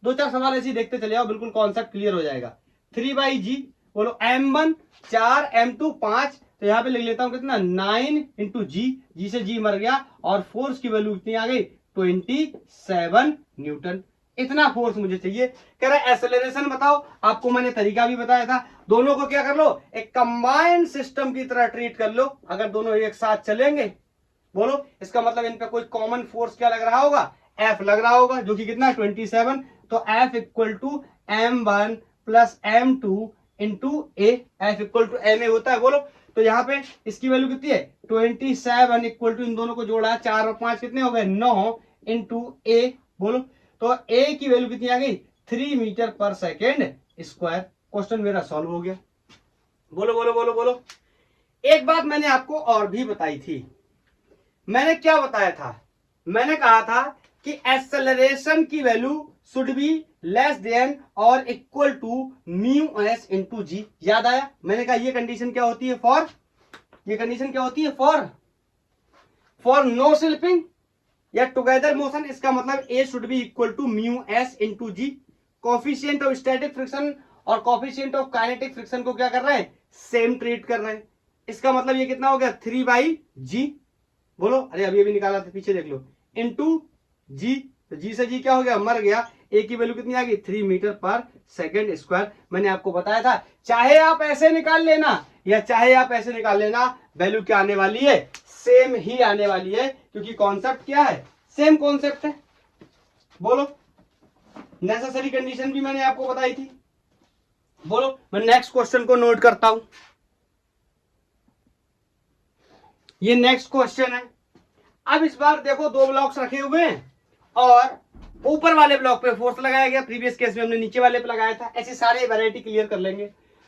दो चार सवाल ऐसे देखते चले आओ, बिल्कुल कॉन्सेप्ट क्लियर हो जाएगा। 3/G, बोलो M1 4 M2 5, तो यहां पे लिख लेता हूं कितना 9 इंटू जी से जी मर गया, और फोर्स की वैल्यू कितनी आ गई 27 न्यूटन। इतना फोर्स मुझे चाहिए। कह रहा है एक्सेलरेशन बताओ, आपको मैंने तरीका भी बताया था। दोनों को क्या कर लो, एक कंबाइंड सिस्टम की तरह ट्रीट कर लो। अगर दोनों एक साथ चलेंगे, बोलो इसका मतलब इन पे कोई कॉमन फोर्स क्या लग रहा होगा, एफ लग रहा होगा, जो कि कितना 27। तो F equal to M1 plus M2 into A, F equal to M A होता है। बोलो, तो यहाँ पे इसकी वैल्यू कितनी है 27 इक्वल टू, इन दोनों को जोड़ा 4 और 5 कितने हो गए 9 इंटू ए। बोलो, तो ए की वैल्यू कितनी आ गई 3 मीटर पर सेकेंड स्क्वायर। क्वेश्चन मेरा सॉल्व हो गया। बोलो बोलो बोलो बोलो। एक बात मैंने आपको और भी बताई थी, मैंने क्या बताया था, मैंने कहा था कि एक्सेलरेशन की value should be less than और equal to mu s into g. याद आया, मैंने कहा ये कंडीशन क्या होती है फॉर, ये कंडीशन क्या होती है फॉर नो स्लिपिंग या टुगेदर मोशन। इसका मतलब a should be equal to mu s into g. Coefficient of static friction और कोफिशिएंट ऑफ काइनेटिक फ्रिक्शन को क्या कर रहे हैं, सेम ट्रीट कर रहे हैं। इसका मतलब ये कितना हो गया 3/G। बोलो, अरे अभी अभी निकाला था, पीछे देख लो, इंटू जी। तो जी से जी क्या हो गया, मर गया। ए की वैल्यू कितनी आ गई 3 मीटर पर सेकेंड स्क्वायर। मैंने आपको बताया था, चाहे आप ऐसे निकाल लेना या चाहे आप ऐसे निकाल लेना, वैल्यू क्या आने वाली है, सेम ही आने वाली है, क्योंकि कॉन्सेप्ट क्या है, सेम कॉन्सेप्ट है। बोलो, नेसेसरी कंडीशन भी मैंने आपको बताई थी। बोलो, मैं नेक्स्ट क्वेश्चन को नोट करता हूं। ये नेक्स्ट क्वेश्चन है। अब इस बार देखो, दो ब्लॉक्स रखे हुए हैं और ऊपर वाले ब्लॉक पे फोर्स लगाया गया, प्रीवियस केस में हमने नीचे वाले पे लगाया था। ऐसे सारे वैरायटी क्लियर कर लेंगे।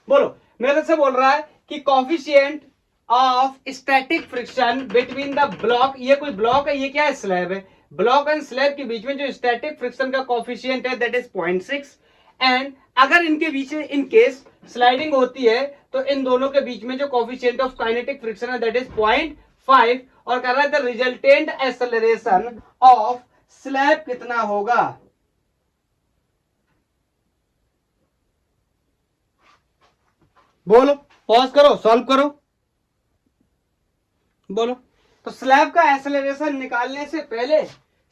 बोलो, मेरे से बोल रहा है कि coefficient of static friction between the block, ये कोई ब्लॉक है, ये क्या है, स्लैब है। ब्लॉक एंड स्लैब के बीच में जो स्टैटिक फ्रिक्शन का कोफिशिएंट है दैट इज 0.6, एंड अगर इनके बीच में इन केस स्लाइडिंग होती है तो इन दोनों के बीच में जो कोफिशिएंट ऑफ काइनेटिक फ्रिक्शन है दैट इज 0.5, और कर रहा है the resultant acceleration of slab कितना होगा। बोलो, पॉज करो, सॉल्व करो। बोलो, तो स्लैब का एक्सेलरेशन निकालने से पहले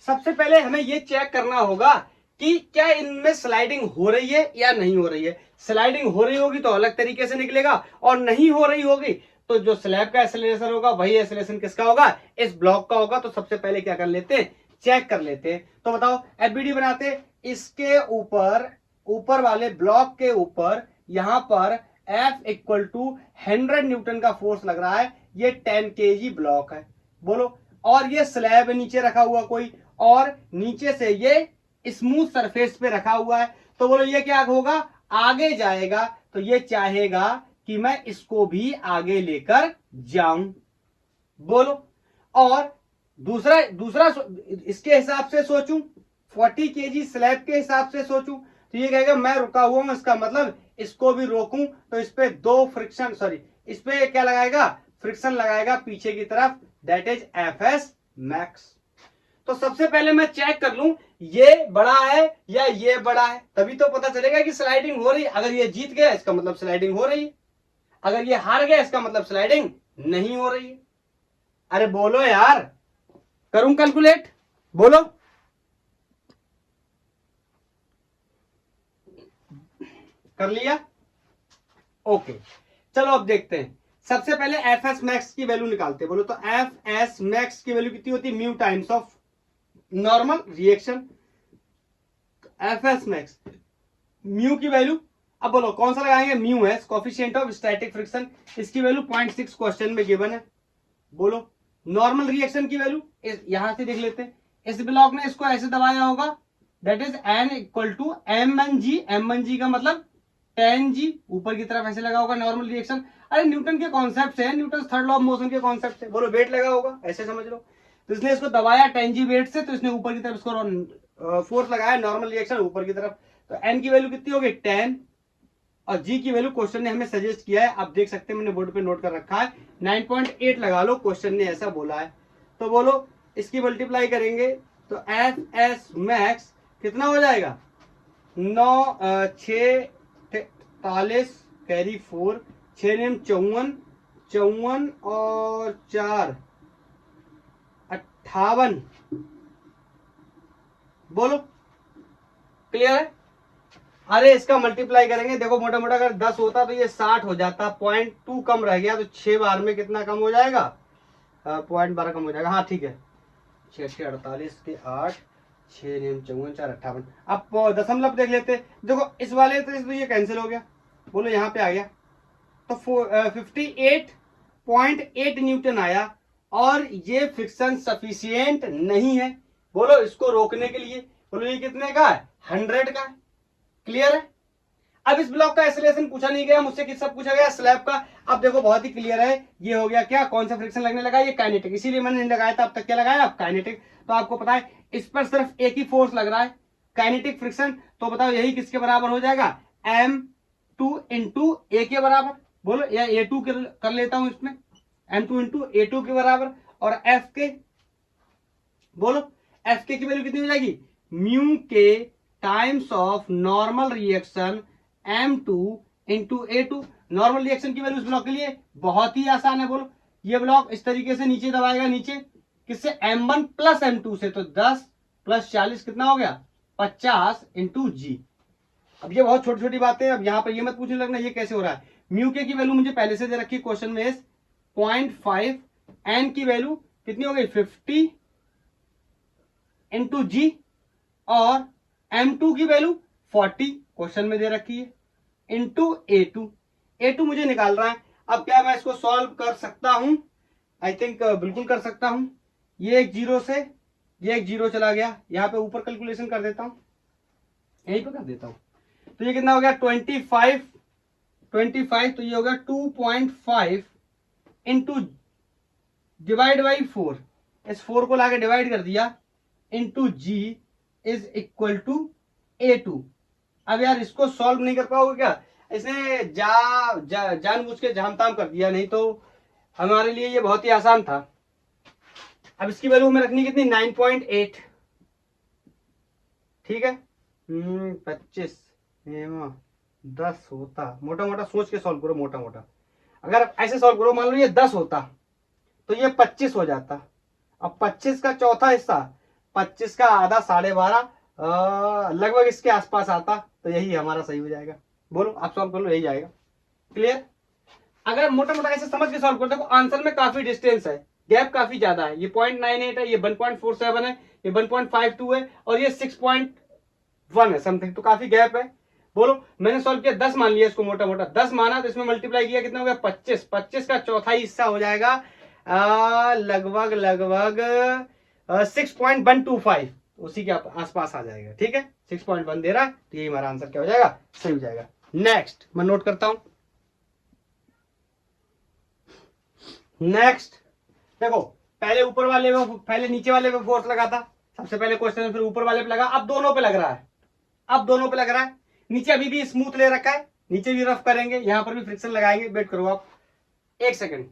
सबसे पहले हमें यह चेक करना होगा कि क्या इनमें स्लाइडिंग हो रही है या नहीं हो रही है। स्लाइडिंग हो रही होगी तो अलग तरीके से निकलेगा, और नहीं हो रही होगी तो जो स्लैब का एक्सेलरेशन होगा वही एक्सेलरेशन किसका होगा, इस ब्लॉक का होगा। तो सबसे पहले क्या कर लेते हैं, चेक कर लेते हैं। तो बताओ एफबीडी बनाते हैं, इसके ऊपर वाले ब्लॉक के ऊपर यहां पर F इक्वल टू 100 न्यूटन का फोर्स लग रहा है, ये 10 kg ब्लॉक है, बोलो। और ये स्लैब नीचे रखा हुआ कोई, और नीचे से ये स्मूथ सरफेस पे रखा हुआ है, तो बोलो ये क्या होगा, आगे जाएगा। तो ये चाहेगा कि मैं इसको भी आगे लेकर जाऊं, बोलो। और दूसरा दूसरा इसके हिसाब से सोचूं, 40 kg स्लैब के हिसाब से सोचूं, तो ये कहेगा मैं रुका हुआ हूं, इसका मतलब इसको भी रोकूं, तो इस पे दो फ्रिक्शन, सॉरी इस पे क्या लगाएगा, फ्रिक्शन लगाएगा पीछे की तरफ, दैट इज Fs मैक्स। तो सबसे पहले मैं चेक कर लूं ये बड़ा है या ये बड़ा है, तभी तो पता चलेगा कि स्लाइडिंग हो रही है। अगर ये जीत गया इसका मतलब स्लाइडिंग हो रही है, अगर ये हार गया इसका मतलब स्लाइडिंग नहीं हो रही है। अरे बोलो यार, करूं कैलकुलेट, बोलो। कर लिया, ओके। चलो अब देखते हैं, सबसे पहले Fs मैक्स की वैल्यू निकालते हैं, बोलो। तो Fs मैक्स की वैल्यू कितनी होती है, mu times of normal reaction. Fs max mu की वैल्यू, अब बोलो कौन सा लगाएंगे, म्यू है कोफिशिएंट ऑफ स्टैटिक फ्रिक्शन, इसकी वैल्यू 0.6 क्वेश्चन में गिवन है, बोलो। नॉर्मल रिएक्शन की वैल्यू यहां से देख लेते हैं, इस ब्लॉक ने इसको ऐसे दबाया होगा, that is N equal to M1G, M1G का मतलब 10G, ऊपर की तरफ ऐसे लगा होगा नॉर्मल रिएक्शन। अरे न्यूटन के कॉन्सेप्ट से, Newton third law of motion के कॉन्सेप्ट से, बोलो वेट लगा होगा, ऐसे समझ लो। तो इसने इसको दबाया 10G वेट से, तो इसने ऊपर की तरफ इसको फोर्स लगाया, नॉर्मल रिएक्शन ऊपर की तरफ। तो N की वैल्यू कितनी होगी 10, और G की वैल्यू क्वेश्चन ने हमें सजेस्ट किया है, आप देख सकते हैं मैंने बोर्ड पे नोट कर रखा है, 9.8 लगा लो, क्वेश्चन ने ऐसा बोला है। तो बोलो इसकी मल्टीप्लाई करेंगे तो Fs मैक्स कितना हो जाएगा, 9 6 कैरी 4, 6 नेम 54, 54 और 4 58, बोलो क्लियर है। अरे इसका मल्टीप्लाई करेंगे, देखो मोटा मोटा अगर 10 होता तो ये 60 हो जाता, 0.2 कम रह गया, तो 6 बार में कितना कम हो जाएगा, 0.12 कम हो जाएगा, हाँ ठीक है। 6 6 48 के 8, 6 नेम 54, 4 58। अब दशमलव देख लेते, देखो इस वाले तो ये कैंसिल हो गया, बोलो यहाँ पे आ गया, तो 58.8 न्यूटन आया, और ये फ्रिक्शन सफिशिएंट नहीं है, बोलो इसको रोकने के लिए। बोलो ये कितने का है, 100 का है, क्लियर है। अब इस ब्लॉक का एक्सेलरेशन पूछा नहीं गया मुझसे, किससे पूछा गया, स्लैब का। अब देखो बहुत ही क्लियर है, ये हो गया क्या, कौन सा फ्रिक्शन लगने लगा, ये काइनेटिक, इसीलिए मैंने नहीं लगाया था अब तक, क्या लगाया अब काइनेटिक। तो आपको पता है इस पर सिर्फ एक ही फोर्स लग रहा है, काइनेटिक फ्रिक्शन। तो बताओ यही किसके बराबर हो जाएगा, M2 इंटू ए के बराबर, बोलो या A2 कर लेता हूं इसमें, M2 इंटू A2 के बराबर। और F के, बोलो F के की वैल्यू कितनी हो जाएगी, म्यू के times of normal reaction M2 into A2। Normal reaction की वैल्यू इस ब्लॉक के लिए बहुत ही आसान है, बोलो ये ब्लॉक इस तरीके से नीचे दबाएगा, नीचे किससे, M1 प्लस M2 से, तो 10 प्लस 40 कितना हो गया, 50 इंटू G। अब ये बहुत छोटी छोटी बातें, अब यहाँ पर ये मत पूछने लगना ये कैसे हो रहा है। म्यू के की वैल्यू मुझे पहले से दे रखी क्वेश्चन में 0.5, एन की वैल्यू कितनी हो गई 50 इंटू जी, और M2 की वैल्यू 40 क्वेश्चन में दे रखी है, इंटू A2 मुझे निकाल रहा है। अब क्या मैं इसको सॉल्व कर सकता हूं, आई थिंक बिल्कुल कर सकता हूं। ये एक जीरो से ये एक जीरो चला गया, यहां पे ऊपर कैलकुलेशन कर देता हूं, यहीं पे कर देता हूं। तो ये कितना हो गया 25, तो ये हो गया 2.5 इंटू डिवाइड बाई 4, इस 4 को लाके डिवाइड कर दिया, into G is equal to A2। अब यार इसको सॉल्व नहीं कर पाओगे क्या, इसने जानबूझ के जाम ताम कर दिया, नहीं तो हमारे लिए ये बहुत ही आसान था। अब इसकी वैल्यू हमें रखनी कितनी 9.8, ठीक है। 25 10 होता, मोटा मोटा सोच के सॉल्व करो, मोटा मोटा अगर ऐसे सॉल्व करो, मान लो ये 10 होता तो ये 25 हो जाता। अब 25 का चौथा हिस्सा, 25 का आधा 12.5, लगभग इसके आसपास आता तो यही हमारा सही हो जाएगा। बोलो आप सॉल्व कर लो, यही आएगा। क्लियर? अगर मोटा मोटा ऐसे समझ के सॉल्व कर देखो, आंसर में काफी डिस्टेंस है, गैप काफी ज्यादा है। ये 0.98 है, ये 1.47 है, ये 1.52 है और ये 6.1 है समथिंग, तो काफी गैप है। बोलो मैंने सॉल्व किया 10 मान लिया इसको, मोटा मोटा 10 माना, तो इसमें मल्टीप्लाई किया कितना हो गया 25, 25 का चौथाई हिस्सा हो जाएगा लगभग लगभग 6.125, उसी के आसपास आ जाएगा। ठीक है, 6.1 दे रहा है, तो यही हमारा आंसर क्या हो जाएगा, सही हो जाएगा। नेक्स्ट मैं नोट करता हूं। नेक्स्ट देखो, पहले ऊपर वाले में, पहले नीचे वाले पे फोर्स लगा था सबसे पहले क्वेश्चन में, फिर ऊपर वाले पे लगा, अब दोनों पे लग रहा है, अब दोनों पे लग रहा है। नीचे अभी भी स्मूथ ले रखा है, नीचे भी रफ करेंगे, यहां पर भी फ्रिक्शन लगाएंगे। वेट करो आप एक सेकंड,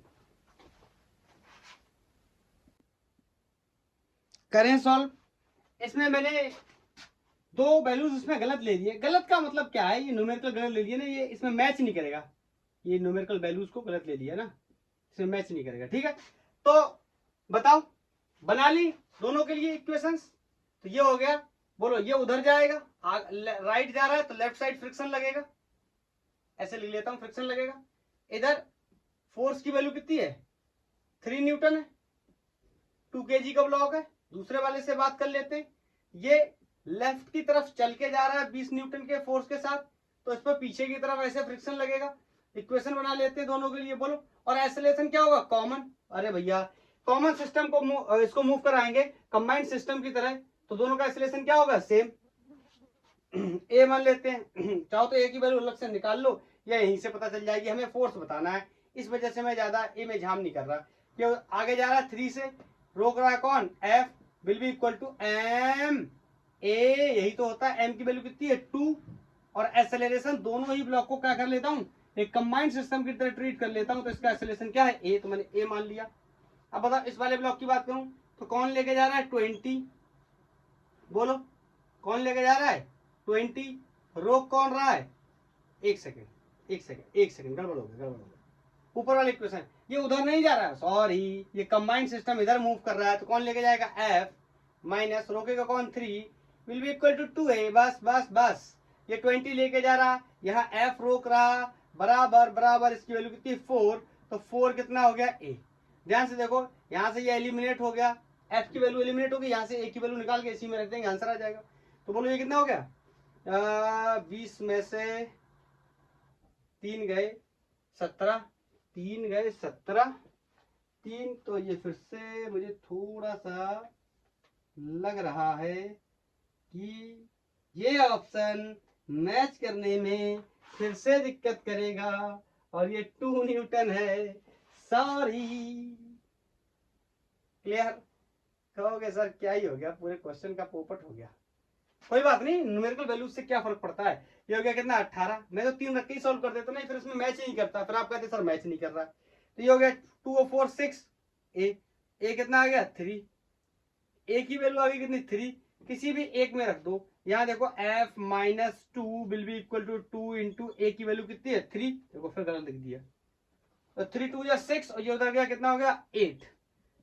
करें सॉल्व। इसमें मैंने दो वैल्यूज इसमें गलत ले लिए। गलत का मतलब क्या है, ये न्यूमेरिकल गलत ले लिए ना, ये इसमें मैच नहीं करेगा, ये न्यूमेरिकल वैल्यूज को गलत ले लिया ना, इसमें मैच नहीं करेगा। ठीक है, तो बताओ, बना ली दोनों के लिए इक्वेशंस, तो ये हो गया। बोलो ये उधर जाएगा, राइट जा रहा है तो लेफ्ट साइड फ्रिक्शन लगेगा, ऐसे लिख लेता हूं, फ्रिक्शन लगेगा। इधर फोर्स की वैल्यू कितनी है, 3 न्यूटन है, 2 kg का ब्लॉक है। दूसरे वाले से बात कर लेते हैं, ये लेफ्ट की तरफ चल के जा रहा है 20 न्यूटन के फोर्स के साथ, तो इस पर पीछे की तरफ ऐसे फ्रिक्शन लगेगा। इक्वेशन बना लेते हैं दोनों के लिए। बोलो, और एक्सेलरेशन क्या होगा, कॉमन। अरे भैया कॉमन सिस्टम को इसको मूव कराएंगे कंबाइंड सिस्टम की तरह, तो दोनों का एक्सेलरेशन क्या होगा, सेम। ए मान लेते हैं, चाहो तो ए की वैल्यू अलग से निकाल लो, या यहीं से पता चल जाएगी। हमें फोर्स बताना है, इस वजह से मैं ज्यादा ए में झाम नहीं कर रहा, क्यों आगे जा रहा है 3 से, रोक रहा है कौन, F will be equal to M A, यही तो होता है। एम की वैल्यू कितनी है 2, और एक्सेलरेशन दोनों ही ब्लॉक को क्या कर लेता हूं, एक कंबाइंड सिस्टम की तरह ट्रीट कर लेता हूं, तो इसका एक्सेलरेशन क्या है ए, तो मैंने ए मान लिया। अब बताओ इस वाले ब्लॉक की बात करूं तो कौन लेके जा रहा है 20, बोलो कौन लेके जा रहा है 20, रोक कौन रहा है, एक सेकेंड एक सेकेंड एक सेकेंड, गड़बड़ हो गया, गड़बड़ हो गया। ऊपर वाले इक्वेशन ये उधर नहीं जा रहा है, सॉरी, ये कंबाइंड सिस्टम इधर मूव कर रहा है, तो कौन लेके जाएगा एफ, माइनस रोकेगा कौन 3, will be equal to 2a, बस बस बस। ये 20 लेके जा रहा, यहाँ एफ रोक रहा, बराबर बराबर, इसकी वैल्यू कितनी 4, तो 4 कितना हो गया ए। ध्यान से देखो, यहाँ से ये एलिमिनेट हो गया, एफ की वैल्यू एलिमिनेट होगी, यहाँ से ए की वैल्यू निकाल के इसी में रख देंगे, आंसर आ जाएगा। तो बोलो ये कितना हो गया, 20 में से 3 गए 17, 3 गए 17, 3, तो ये फिर से मुझे थोड़ा सा लग रहा है कि ये ऑप्शन मैच करने में फिर से दिक्कत करेगा, और ये 2 न्यूटन है, सॉरी। क्लियर? कहोगे सर क्या ही हो गया, पूरे क्वेश्चन का पोपट हो गया। कोई बात नहीं, न्यूमेरिकल वैल्यूज से क्या फर्क पड़ता है। ये हो गया कितना 18, मैं तो 3 रख के ही सॉल्व कर देता, नहीं फिर इसमें मैच ही नहीं करता, फिर आप कहते सर मैच नहीं कर रहा। तो ये हो गया 2 और 4 6, ए कितना आ गया 3, ए की वैल्यू आ गई कितनी 3, किसी भी एक में रख दो। यहाँ देखो f minus 2 will be equal to 2 into a की वैल्यू कितनी है 3, देखो फिर गलत लिख दिया, तो 3 2 या 6, और ये उधर गया कितना हो गया 8,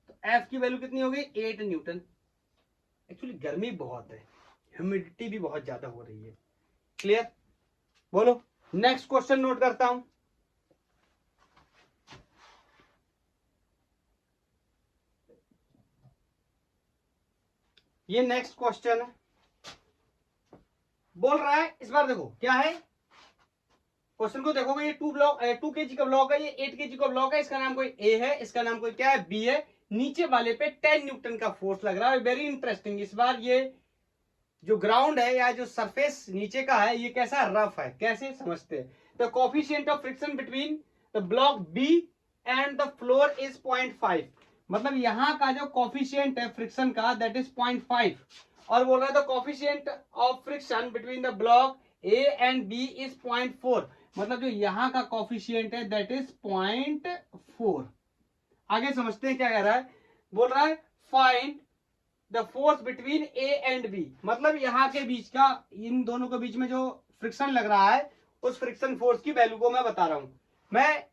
तो f की वैल्यू कितनी हो गई 8 न्यूटन। एक्चुअली गर्मी बहुत है, ह्यूमिडिटी भी बहुत ज्यादा हो रही है। क्लियर? बोलो नेक्स्ट क्वेश्चन नोट करता हूं। ये नेक्स्ट क्वेश्चन है, बोल रहा है, इस बार देखो क्या है क्वेश्चन को देखोगे, ये 2 kg का ब्लॉक है, ये 8 kg का ब्लॉक है, इसका नाम कोई ए है, इसका नाम कोई क्या है बी है, नीचे वाले पे 10 न्यूटन का फोर्स लग रहा है। वेरी इंटरेस्टिंग, इस बार ये जो ग्राउंड है या जो सरफेस नीचे का है ये कैसा रफ है, कैसे समझते हैं। The coefficient of friction between the block B and the floor is 0.5, मतलब यहाँ का जो कोफिशिएंट है फ्रिक्शन का दैट इज 0.5, और बोल रहा है the coefficient of friction between the block A and B is 0.4, मतलब जो यहाँ का कोफिशिएंट है दैट इज 0.4। आगे समझते हैं क्या कह रहा है, बोल रहा है find the force between A and B, मतलब यहाँ के बीच का, इन दोनों के बीच में जो फ्रिक्शन लग रहा है उस फ्रिक्शन फोर्स की वैल्यू को मैं बता रहा हूं। मैं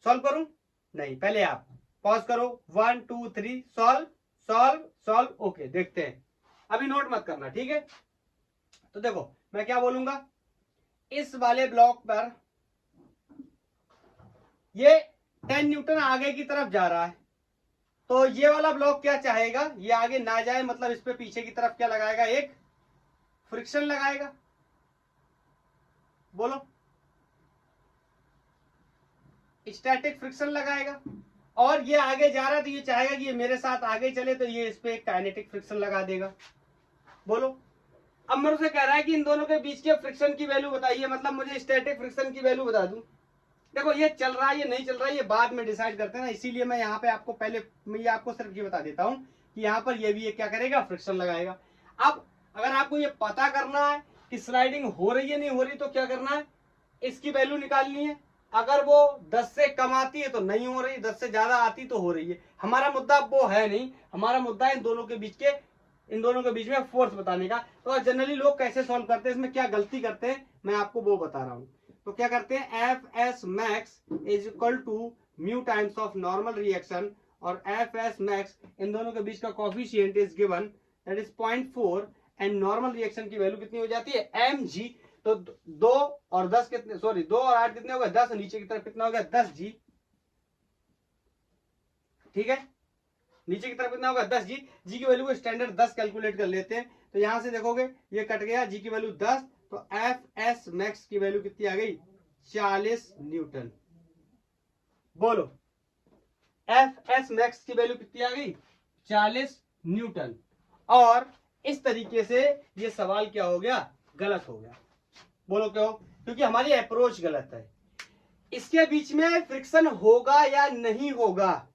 सॉल्व करूं, नहीं पहले आप पॉज करो, 1 2 3 सॉल्व सॉल्व सॉल्व। ओके देखते हैं, अभी नोट मत करना, ठीक है। तो देखो मैं क्या बोलूंगा, इस वाले ब्लॉक पर ये 10 न्यूटन आगे की तरफ जा रहा है, तो ये वाला ब्लॉक क्या चाहेगा, ये आगे ना जाए, मतलब इस पे पीछे की तरफ क्या लगाएगा, एक फ्रिक्शन लगाएगा। बोलो, स्टैटिक फ्रिक्शन लगाएगा। और ये आगे जा रहा है तो ये चाहेगा कि ये मेरे साथ आगे चले, तो ये इस पे एक काइनेटिक फ्रिक्शन लगा देगा। बोलो, अब मेरे से कह रहा है कि इन दोनों के बीच के फ्रिक्शन की वैल्यू बताइए, मतलब मुझे स्टैटिक फ्रिक्शन की वैल्यू बता दूं। देखो ये चल रहा है, ये नहीं चल रहा है, ये बाद में डिसाइड करते हैं ना, इसीलिए मैं यहाँ पे आपको पहले मैं ये आपको सिर्फ ये बता देता हूँ कि यहाँ पर ये भी ये क्या करेगा, फ्रिक्शन लगाएगा। अब अगर आपको ये पता करना है कि स्लाइडिंग हो रही है नहीं हो रही, तो क्या करना है, इसकी वैल्यू निकालनी है। अगर वो 10 से कम आती है तो नहीं हो रही, 10 से ज्यादा आती तो हो रही है। हमारा मुद्दा वो है नहीं, हमारा मुद्दा है इन दोनों के बीच में फोर्स बताने का। तो जनरली लोग कैसे सॉल्व करते हैं, इसमें क्या गलती करते हैं, मैं आपको वो बता रहा हूँ। तो क्या करते हैं, F S max is equal to mu times of normal reaction, और एफ एस मैक्स इन दोनों के बीच का coefficient is given, that is 0.4, and normal reaction की वैल्यू कितनी हो जाती है, एम जी। तो 2 और 10 कितने, सॉरी 2 और 8 कितने हो गए, 10, नीचे की तरफ कितना हो गया, 10 जी, ठीक है। नीचे की तरफ कितना होगा, 10 जी। जी की वैल्यू को स्टैंडर्ड 10 कैलकुलेट कर लेते हैं, तो यहां से देखोगे ये कट गया, जी की वैल्यू 10, तो एफ एस मैक्स की वैल्यू कितनी आ गई, 40 न्यूटन। बोलो, एफ एस मैक्स की वैल्यू कितनी आ गई, 40 न्यूटन। और इस तरीके से ये सवाल क्या हो गया, गलत हो गया। बोलो क्यों, क्योंकि हमारी अप्रोच गलत है। इसके बीच में फ्रिक्शन होगा या नहीं होगा,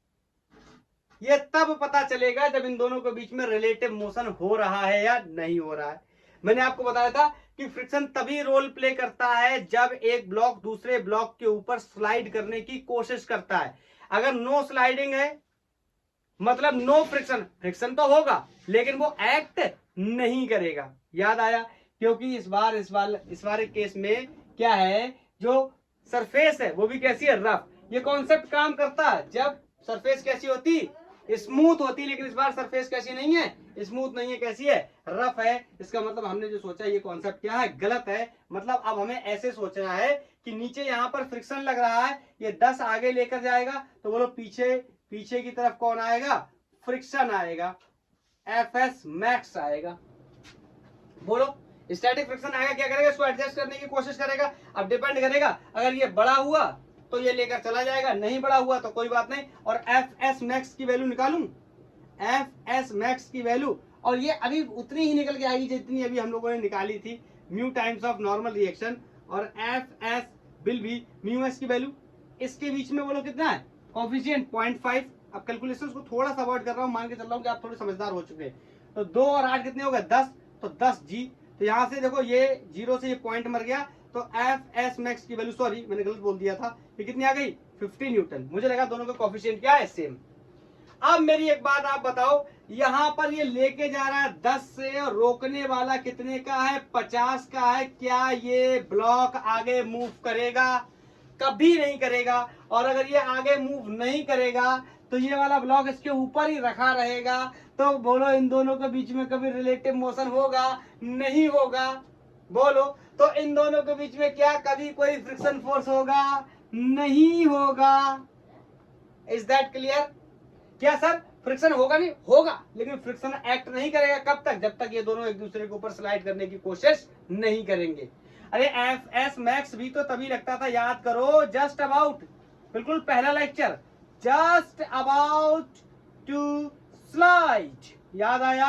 ये तब पता चलेगा जब इन दोनों के बीच में रिलेटिव मोशन हो रहा है या नहीं हो रहा है। मैंने आपको बताया था कि फ्रिक्शन तभी रोल प्ले करता है जब एक ब्लॉक दूसरे ब्लॉक के ऊपर स्लाइड करने की कोशिश करता है। अगर नो स्लाइडिंग है मतलब नो फ्रिक्शन, फ्रिक्शन तो होगा लेकिन वो एक्ट नहीं करेगा। याद आया, क्योंकि इस बार केस में क्या है, जो सरफेस है वो भी कैसी है, रफ। ये कॉन्सेप्ट काम करता है जब सरफेस कैसी होती, स्मूथ होती, लेकिन इस बार सरफेस कैसी नहीं है, स्मूथ नहीं है, कैसी है, रफ है। इसका मतलब हमने जो सोचा ये कॉन्सेप्ट क्या है, गलत है। मतलब अब हमें ऐसे सोचना है कि नीचे यहाँ पर फ्रिक्शन लग रहा है, ये 10 आगे लेकर जाएगा, तो बोलो पीछे की तरफ कौन आएगा, फ्रिक्शन आएगा, एफ एस मैक्स आएगा। बोलो, स्टैटिक फ्रिक्शन आएगा, क्या करेगा, इसको एडजस्ट करने की कोशिश करेगा। अब डिपेंड करेगा, अगर ये बड़ा हुआ तो ये लेकर चला जाएगा, नहीं बड़ा हुआ तो कोई बात नहीं। और एफ एस मैक्स की वैल्यू निकालूं, एफ एस मैक्स की वैल्यू, और ये अभी उतनी ही निकल के आएगी जितनी अभी हम लोगों ने निकाली थी, mu times of normal reaction, और F S will be mu s की वैल्यू। इसके बीच में बोलो कितना है, कोफिशिएंट 0.5। अब कैलकुलेशन को थोड़ा सा अवॉइड कर रहा हूँ, मान के चल रहा हूँ कि आप थोड़े समझदार हो चुके हैं। तो 2 और 8 कितने हो गए, 10, तो 10 जी। तो यहां से देखो ये 0 से ये पॉइंट मर गया, तो एफ एस मैक्स की वैल्यू, सॉरी मैंने गलत बोल दिया था, ये कितनी आ गई, 50 न्यूटन। मुझे लगा दोनों का कोफिशिएंट क्या है, सेम। अब मेरी एक बात आप बताओ, यहां पर ये लेके जा रहा है 10 से, और रोकने वाला कितने का है, 50 का है। क्या ये ब्लॉक आगे मूव करेगा, कभी नहीं करेगा। और अगर ये आगे मूव नहीं करेगा तो ये वाला ब्लॉक इसके ऊपर ही रखा रहेगा। तो बोलो, इन दोनों के बीच में कभी रिलेटिव मोशन होगा, नहीं होगा। बोलो, तो इन दोनों के बीच में क्या कभी कोई फ्रिक्शन फोर्स होगा, नहीं होगा। Is that clear? क्या सर फ्रिक्शन होगा, नहीं होगा, लेकिन फ्रिक्शन एक्ट नहीं करेगा, कब तक, जब तक ये दोनों एक दूसरे के ऊपर स्लाइड करने की कोशिश नहीं करेंगे। अरे एफ एस मैक्स भी तो तभी लगता था, याद करो, जस्ट अबाउट, बिल्कुल पहला lecture, just about to slide. याद आया,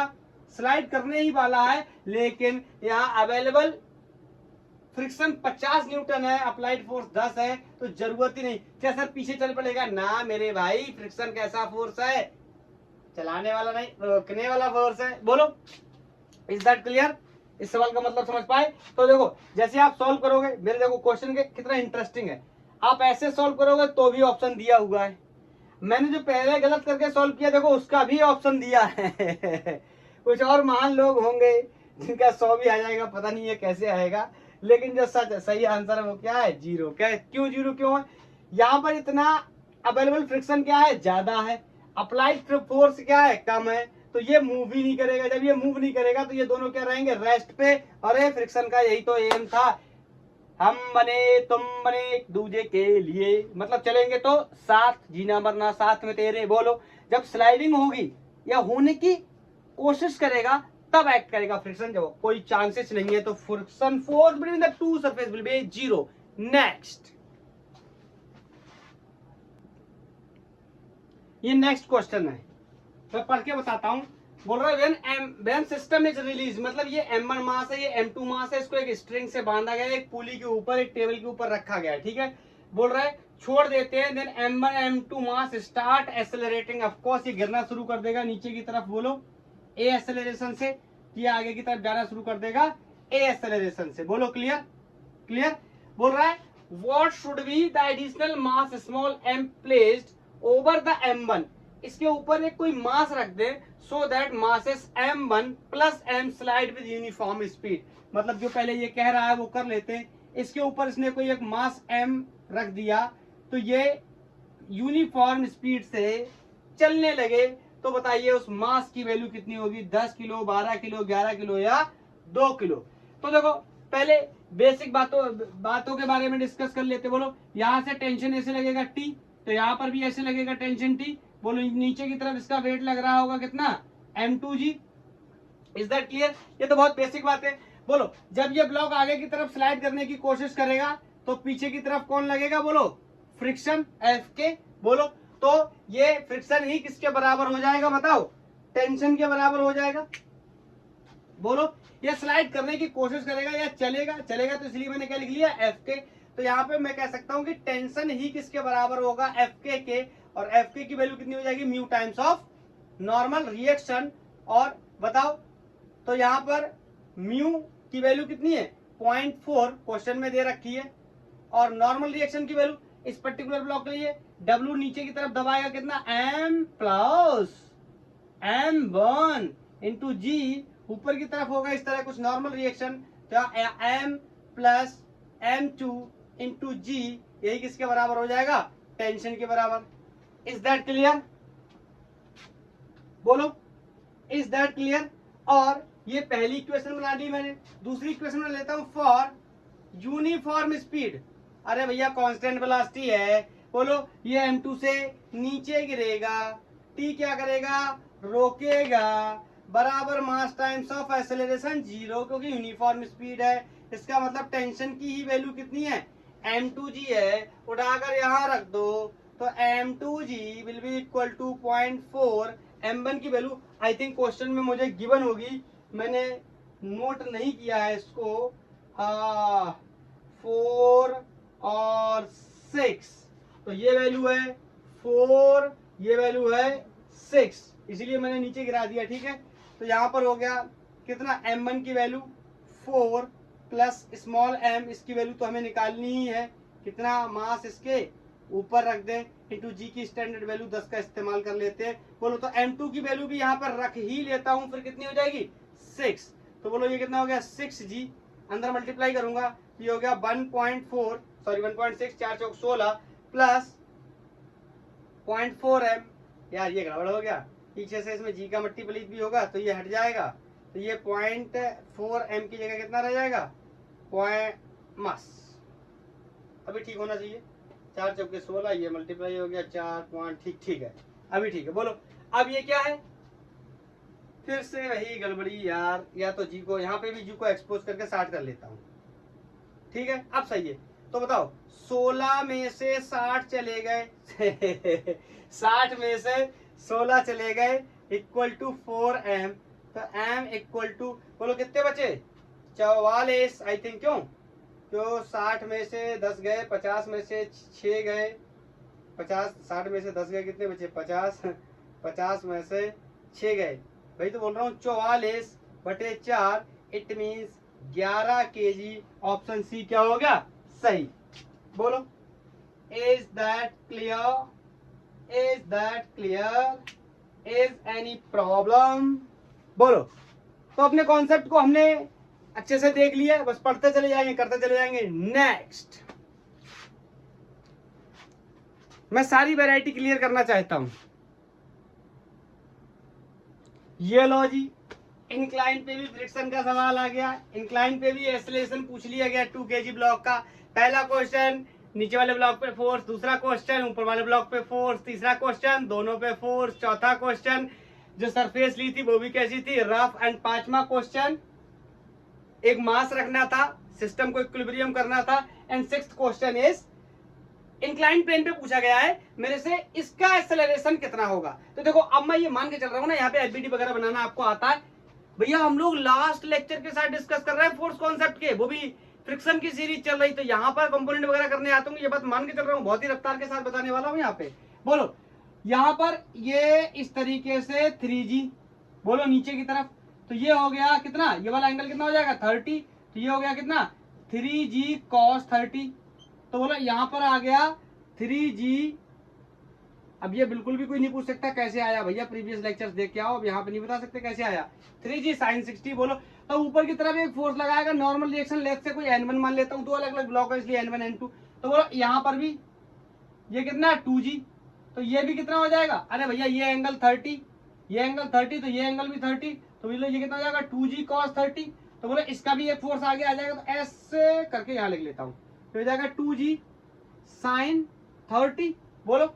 स्लाइड करने ही वाला है, लेकिन यहाँ अवेलेबल फ्रिक्शन 50 न्यूटन है, अप्लाइड फोर्स 10 है, तो जरूरत ही नहीं। क्या सर पीछे चल पड़ेगा, ना मेरे भाई, फ्रिक्शन कैसा फोर्स है, चलाने वाला नहीं, रोकने वाला फोर्स है। बोलो, इज दैट क्लियर? इस सवाल का मतलब समझ पाए? तो देखो, जैसे आप सॉल्व करोगे, मेरे देखो क्वेश्चन के कितना इंटरेस्टिंग है, आप ऐसे सॉल्व करोगे तो भी ऑप्शन दिया हुआ है। मैंने जो पहले गलत करके सॉल्व किया, देखो उसका भी ऑप्शन दिया है। कुछ और महान लोग होंगे जिनका 100 भी आ जाएगा, पता नहीं है कैसे आएगा, लेकिन जो सच सही आंसर है वो क्या है, 0। क्या है, क्यों 0 क्यों है? यहाँ पर इतना अवेलेबल फ्रिक्शन क्या है, ज्यादा है, अप्लाइड फोर्स क्या है, कम है, तो ये मूव ही नहीं करेगा। जब ये मूव नहीं करेगा तो ये दोनों क्या रहेंगे, रेस्ट पे। अरे फ्रिक्शन का यही तो एम था, हम बने तुम बने एक दूजे के लिए, मतलब चलेंगे तो साथ, जीना मरना साथ में तेरे। बोलो, जब स्लाइडिंग होगी या होने की कोशिश करेगा तब एक्ट करेगा फ्रिक्शन, जब कोई चांसेस नहीं है तो friction force between the two surface will be zero. Next, ये नेक्स्ट क्वेश्चन है, मैं पढ़ के बताता हूं। बोल रहा है व्हेन सिस्टम इज रिलीज, मतलब ये m1 मास है, ये m2 मास है, इसको एक स्ट्रिंग से बांधा गया है, एक पुली के ऊपर, एक टेबल के ऊपर रखा गया है, ठीक है। बोल रहा है छोड़ देते हैं, then m1 m2 mass start accelerating, of course ये गिरना शुरू कर देगा नीचे की तरफ। बोलो ए एक्सेलरेशन से, ये आगे की तरफ जाना शुरू कर देगा ए एक्सेलरेशन से। बोलो क्लियर, क्लियर। बोल रहा है what should be the additional mass small m placed over the m1, इसके ऊपर एक कोई मास रख दे, so that masses m1 plus m slide with uniform speed. मतलब जो पहले ये कह रहा है वो कर लेते हैं, इसके ऊपर इसने कोई एक मास m रख दिया तो ये यूनिफॉर्म स्पीड से चलने लगे, तो बताइए उस मास की वैल्यू कितनी होगी, 10 किलो, 12 किलो, 11 किलो या 2 किलो। तो देखो पहले बेसिक बातों के बारे में डिस्कस कर लेते। बोलो यहां से टेंशन ऐसे लगेगा T, तो यहां पर भी ऐसे लगेगा टेंशन T। बोलो नीचे की तरफ इसका वेट लग रहा होगा कितना, m2g। Is that clear? ये तो बहुत बेसिक बात है। बोलो जब ये ब्लॉक आगे की तरफ स्लाइड करने की कोशिश करेगा तो पीछे की तरफ कौन लगेगा, बोलो फ्रिक्शन Fk। बोलो तो ये फ्रिक्शन ही किसके बराबर हो जाएगा, बताओ, टेंशन के बराबर हो जाएगा। बोलो ये स्लाइड करने की कोशिश करेगा या चलेगा, चलेगा तो इसलिए मैंने क्या लिख लिया, Fk। तो यहाँ पे मैं कह सकता हूं कि टेंशन ही किसके बराबर होगा, Fk के, और Fk की वैल्यू कितनी हो जाएगी, mu times of normal reaction. और बताओ तो यहाँ पर म्यू की वैल्यू कितनी है, 0.4 क्वेश्चन में दे रखी है, और नॉर्मल रिएक्शन की वैल्यू इस पर्टिकुलर ब्लॉक के लिए W नीचे की तरफ दबाएगा कितना, m प्लस m1 इंटू जी, ऊपर की तरफ होगा इस तरह कुछ नॉर्मल रिएक्शन, तो m प्लस m2 इंटू जी, यही किसके बराबर हो जाएगा, टेंशन के बराबर। Is that clear? बोलो इज दैट क्लियर? और ये पहली इक्वेशन बना दी मैंने। दूसरी इक्वेशन में लेता हूं, फॉर यूनिफॉर्म स्पीड। अरे भैया कांस्टेंट वेलोसिटी है, बोलो ये m2 से नीचे गिरेगा, t क्या करेगा, रोकेगा, बराबर मास टाइम्स ऑफ एक्सेलरेशन 0, क्योंकि यूनिफॉर्म स्पीड है। इसका मतलब टेंशन की ही वैल्यू कितनी है, m2g है, उठाकर यहां रख दो, तो m2g will be equal to 0.4। m1 की वैल्यू आई थिंक क्वेश्चन में मुझे गिवन होगी, मैंने नोट नहीं किया है इसको, 4 और 6, तो ये वैल्यू है 4, ये वैल्यू है 6, इसलिए मैंने नीचे गिरा दिया, ठीक है। तो यहाँ पर हो गया कितना, m1 की वैल्यू 4 प्लस स्मॉल m, इसकी वैल्यू तो हमें निकालनी ही है, कितना मास इसके ऊपर रख दें, इंटू जी की स्टैंडर्ड वैल्यू 10 का इस्तेमाल कर लेते हैं। बोलो तो m2 की वैल्यू भी यहाँ पर रख ही लेता हूं, फिर कितनी हो जाएगी, 6। तो बोलो ये कितना हो गया, 6g, अंदर मल्टीप्लाई करूंगा, ये हो गया 1.4, सॉरी 1.6, 4 चौक 16 प्लस 0.4m। यार ये गड़बड़ हो गया, पीछे से इसमें जी का मल्टीप्लाई भी होगा तो ये हट जाएगा, तो ये 0.4m की जगह कितना रह जाएगा, मास। अभी ठीक होना चाहिए, 4 चौके 16, ये मल्टीप्लाई हो गया 4 पॉइंट, ठीक, ठीक है, अभी ठीक है। बोलो अब ये क्या है, फिर से वही गड़बड़ी यार, या तो जी को यहाँ पे भी जी को एक्सपोज करके 60 कर लेता हूँ, ठीक है, अब सही है। तो बताओ 16 में से 60 चले गए 60 में से 16 चले गए इक्वल टू 4m, तो m इक्वल टू, बोलो कितने बचे, 44 आई थिंक, क्यों 60 में से 10 गए, 50 में से 6 गए, 60 में से 10 गए, कितने बचे, 50 में से 6 गए, भाई तो बोल रहा हूँ 44/4, it means 11 kg। Option C क्या हो गया, सही। बोलो is that clear, is that clear, is any problem? बोलो तो अपने कॉन्सेप्ट को हमने अच्छे से देख लिया, बस पढ़ते चले जाएंगे, करते चले जाएंगे। नेक्स्ट, मैं सारी वैरायटी क्लियर करना चाहता हूं। ये लो जी, इंक्लाइन पे भी फ्रिक्शन का सवाल आ गया, इंक्लाइन पे भी एक्सेलरेशन पूछ लिया गया 2 kg ब्लॉक का। पहला क्वेश्चन नीचे वाले ब्लॉक पे फोर्स, दूसरा क्वेश्चन ऊपर वाले ब्लॉक पे फोर्स, तीसरा क्वेश्चन दोनों पे फोर्स, चौथा क्वेश्चन जो सरफेस ली थी वो भी कैसी थी, रफ, एंड पांचवा क्वेश्चन एक मास रखना था, सिस्टम को इक्विलिब्रियम करना था, and sixth question is incline plane पे पूछा गया है मेरे से इसका एक्सेलरेशन कितना होगा। तो देखो अब मैं ये मान के चल रहा हूँ ना, यहाँ पे एफबीडी वगैरह बनाना आपको आता है भैया। हम लोग लास्ट लेक्चर के साथ डिस्कस कर रहे हैं फोर्स कॉन्सेप्ट के, वो भी फ्रिक्शन की सीरीज चल रही, तो यहाँ पर कंपोनेंट वगैरह करने आते होंगे, ये बात मान के चल रहा हूँ, बहुत ही रफ्तार के साथ बताने वाला हूँ। यहाँ पे बोलो, यहाँ पर ये इस तरीके से 3G, बोलो नीचे की तरफ, तो ये हो गया कितना, ये वाला एंगल कितना हो जाएगा 30, तो ये हो गया कितना 3G cos 30, तो बोलो यहाँ पर आ गया 3G। अब ये बिल्कुल भी कोई नहीं पूछ सकता कैसे आया भैया, प्रीवियस लेक्चर्स देख के आओ, अब यहाँ पे नहीं बता सकते कैसे आया 3G sin 60। बोलो तो ऊपर की तरफ एक फोर्स लगाएगा, नॉर्मल रिएक्शन लेग से कोई N1 मान लेता हूँ, दो अलग अलग ब्लॉक है इसलिए N1 N2, तो बोलो यहाँ पर भी ये कितना 2G, तो ये भी कितना हो जाएगा, अरे भैया ये एंगल 30, ये एंगल 30, तो ये एंगल भी 30, तो बोलो ये कितना हो जाएगा 2G cos 30, तो बोलो इसका भी एक फोर्स आगे आ जाएगा, तो ऐसे करके यहाँ लिख लेता हूँ, तो हो जाएगा 2G sin 30। बोलो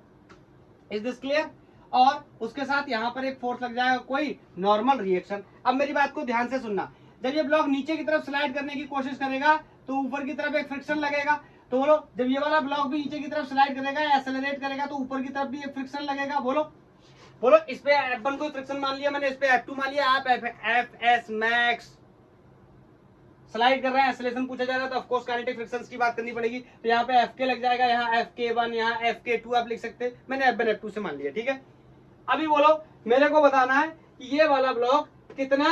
इज दिस क्लियर। और उसके साथ यहाँ पर एक फोर्स लग जाएगा कोई नॉर्मल रिएक्शन। अब मेरी बात को ध्यान से सुनना, जब ये ब्लॉक नीचे की तरफ स्लाइड करने की कोशिश करेगा तो ऊपर की तरफ एक फ्रिक्शन लगेगा, तो बोलो जब ये वाला ब्लॉक भी नीचे की तरफ स्लाइड करेगा या एक्सेलरेट करेगा तो ऊपर की तरफ भी एक फ्रिक्शन लगेगा। बोलो बोलो इस पे F1 को फ्रिक्शन मान लिया मैंने, इस पे F2 मान लिया, आप Fs मैक्स स्लाइड कर रहे हैं, एक्सेलरेशन पूछा जा रहा है तो ऑफ कोर्स काइनेटिक फ्रिक्शंस की बात करनी पड़ेगी, तो यहाँ पे Fk लग जाएगा, यहाँ Fk1, यहाँ Fk2 आप लिख सकते हैं, मैंने F1 F2 से मान लिया, ठीक है। अभी बोलो मेरे को बताना है कि ये वाला ब्लॉक कितना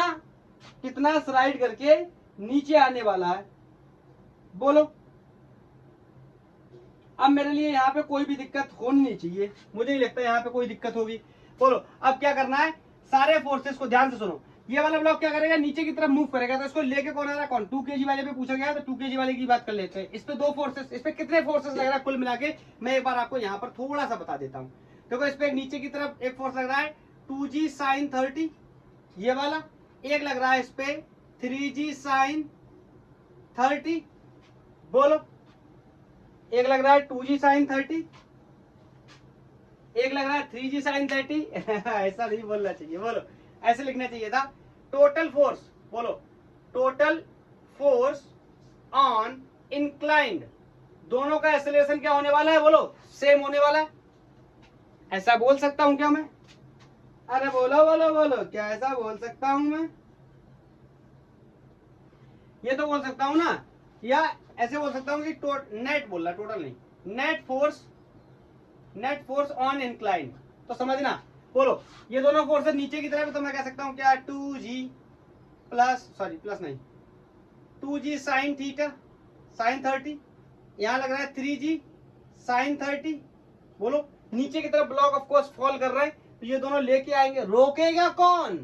कितना स्लाइड करके नीचे आने वाला है। बोलो अब मेरे लिए यहाँ पे कोई भी दिक्कत होनी नहीं चाहिए, मुझे नहीं लगता यहाँ पे कोई दिक्कत होगी। बोलो अब क्या करना है, सारे फोर्सेस को ध्यान से सुनो, ये वाला ब्लॉक क्या करेगा नीचे की तरफ मूव करेगा, तो इसको लेके कौन आ रहा है, कौन 2 kg वाले पे पूछा गया, तो 2 kg वाले की बात कर लेते हैं। इस पे दो फोर्सेस, इस पे कितने फोर्सेस लग रहा है कुल मिला के, मैं एक बार आपको यहाँ पर थोड़ा सा बता देता हूँ। देखो इस पे नीचे की तरफ एक फोर्स लग रहा है 2G sin 30, ये वाला एक लग रहा है इस पे 3G sin 30। बोलो एक लग रहा है 2G sin 30, एक लग रहा है 3G sin 30 ऐसा नहीं बोलना चाहिए, बोलो ऐसे लिखना चाहिए था टोटल फोर्स। बोलो टोटल फोर्स ऑन इंक्लाइंड, दोनों का एक्सेलरेशन क्या होने वाला है, बोलो सेम होने वाला है। ऐसा बोल सकता हूं क्या मैं, अरे बोलो बोलो बोलो, क्या ऐसा बोल सकता हूं मैं, ये तो बोल सकता हूं ना, या ऐसे बोल सकता हूं कि नेट बोल रहा, टोटल नहीं, नेट फोर्स ऑन इंक्लाइन, तो समझना। बोलो ये दोनों फोर्सेस नीचे की तरफ, तो मैं कह सकता हूं क्या 2G प्लस, सॉरी प्लस नहीं, 2G sin थीटा sin 30, यहां लग रहा है 3G sin 30। बोलो नीचे की तरफ ब्लॉक ऑफ कोर्स फॉल कर रहा है, तो ये दोनों लेके आएंगे, रोकेगा कौन,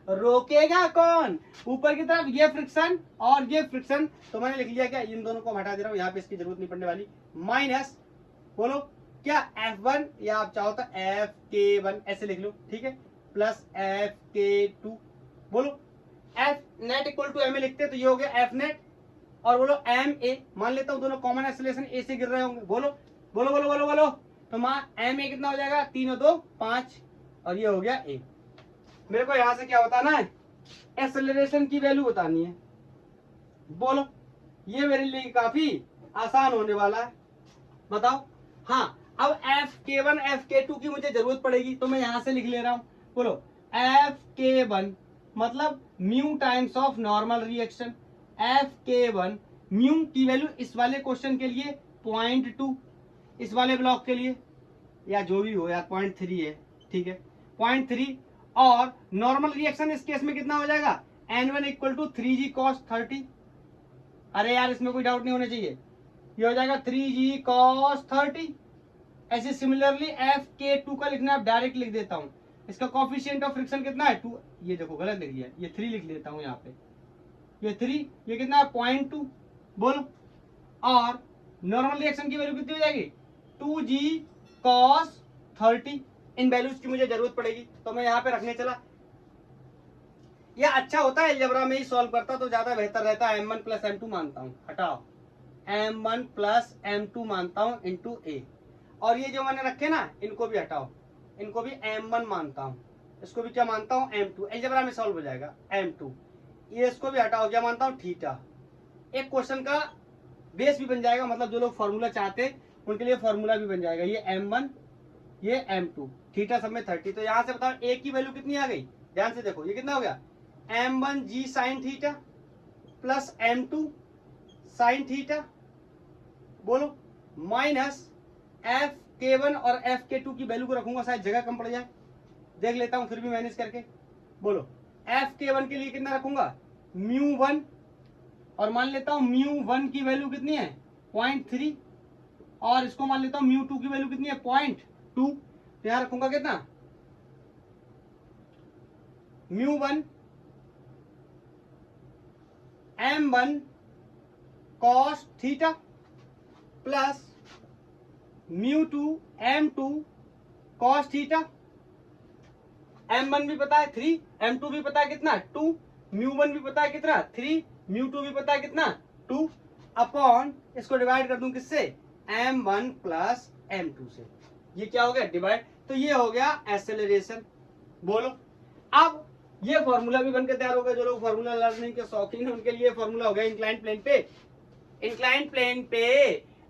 रोकेगा कौन, ऊपर की तरफ ये फ्रिक्शन और ये फ्रिक्शन, तो मैंने लिख लिया क्या, इन दोनों को हटा दे रहा हूं, यहाँ पे इसकी जरूरत नहीं पड़ने वाली, माइनस बोलो क्या F1 या आप चाहो तो Fk1 ऐसे लिख लो, ठीक है, प्लस Fk2। बोलो F net equal to M लिखते तो ये हो गया F नेट, और बोलो Ma मान लेता हूं दोनों कॉमन एक्सेलरेशन A से गिर रहे होंगे। बोलो बोलो बोलो बोलो बोलो, तो Ma कितना हो जाएगा, 3 और 2 5, और ये हो गया A। मेरे को यहां से क्या बताना है, एक्सेलरेशन की वैल्यू बतानी है। बोलो ये मेरे लिए काफी आसान होने वाला है, बताओ। हाँ अब Fk1 Fk2 की मुझे जरूरत पड़ेगी, तो मैं यहां से लिख ले रहा हूं। बोलो Fk1 मतलब mu times of normal reaction, Fk1 mu की वैल्यू इस वाले क्वेश्चन के लिए 0.2, इस वाले ब्लॉक के लिए या जो भी हो यार 0.3 है, ठीक है 0.3, और नॉर्मल रिएक्शन इस केस में कितना हो जाएगा, N1 equal to 3G cos 30। अरे यार इसमें कोई डाउट नहीं होना चाहिए, ये हो जाएगा 3G cos 30। ऐसे सिमिलरली Fk2 का लिखना है, डायरेक्ट लिख देता हूं, इसका कोफिशिएंट ऑफ फ्रिक्शन कितना है 2, ये देखो गलत लिख दिया, ये 3 लिख लेता हूं यहाँ पे, ये 3, ये कितना है 0.2। बोलो और नॉर्मल रिएक्शन की वैल्यू कितनी हो जाएगी 2G cos 30। इन वैल्यूज की मुझे जरूरत पड़ेगी, तो मैं यहाँ पे रखने चला ये अच्छा होता है अलजेब्रा में ही सॉल्व करता तो ज्यादा बेहतर रहता है। m1 प्लस m2 मानता हूँ, हटाओ, m1 प्लस m2 मानता हूँ इंटू ए, और ये जो मैंने रखे ना इनको भी हटाओ, इनको भी m1 मानता हूँ, इसको भी क्या मानता हूँ m2, अलजेब्रा में सॉल्व हो जाएगा m2, ये इसको भी हटाओ, क्या मानता हूँ थीटा। एक क्वेश्चन का बेस भी बन जाएगा, मतलब जो लोग फॉर्मूला चाहते हैं उनके लिए फॉर्मूला भी बन जाएगा। ये m1 ये m2, थीटा सब में 30। तो यहाँ से बताओ a की वैल्यू कितनी आ गई, ध्यान से देखो, ये कितना हो गया m1 g sine theta plus m2 sine theta, बोलो, माइनस एफ के वन और एफ के टू की वैल्यू को रखूंगा, शायद जगह कम पड़ जाए, देख लेता हूं फिर भी मैनेज करके। बोलो, एफ के वन के लिए कितना रखूंगा म्यू वन, और मान लेता हूं म्यू वन की वैल्यू कितनी है 0.3, और इसको मान लेता हूं म्यू टू की वैल्यू कितनी है 0.2, तो यहां रखूंगा कितना mu one m1 cos theta plus mu two m2 cos theta. m1 भी पता है 3, m2 भी पता है कितना 2, म्यू वन भी पता है कितना 3, म्यू टू भी पता है कितना 2, अपॉन इसको डिवाइड कर दूं किससे m1 प्लस m2 से, ये क्या हो गया डिवाइड, तो ये हो गया एक्सेलरेशन। बोलो, अब ये फॉर्मूला भी बनकर तैयार हो गया, जो लोग फॉर्मूला लर्निंग के शौकीन हैं उनके लिए फॉर्मूला हो गया इंक्लाइंड प्लेन पे। इंक्लाइंड प्लेन पे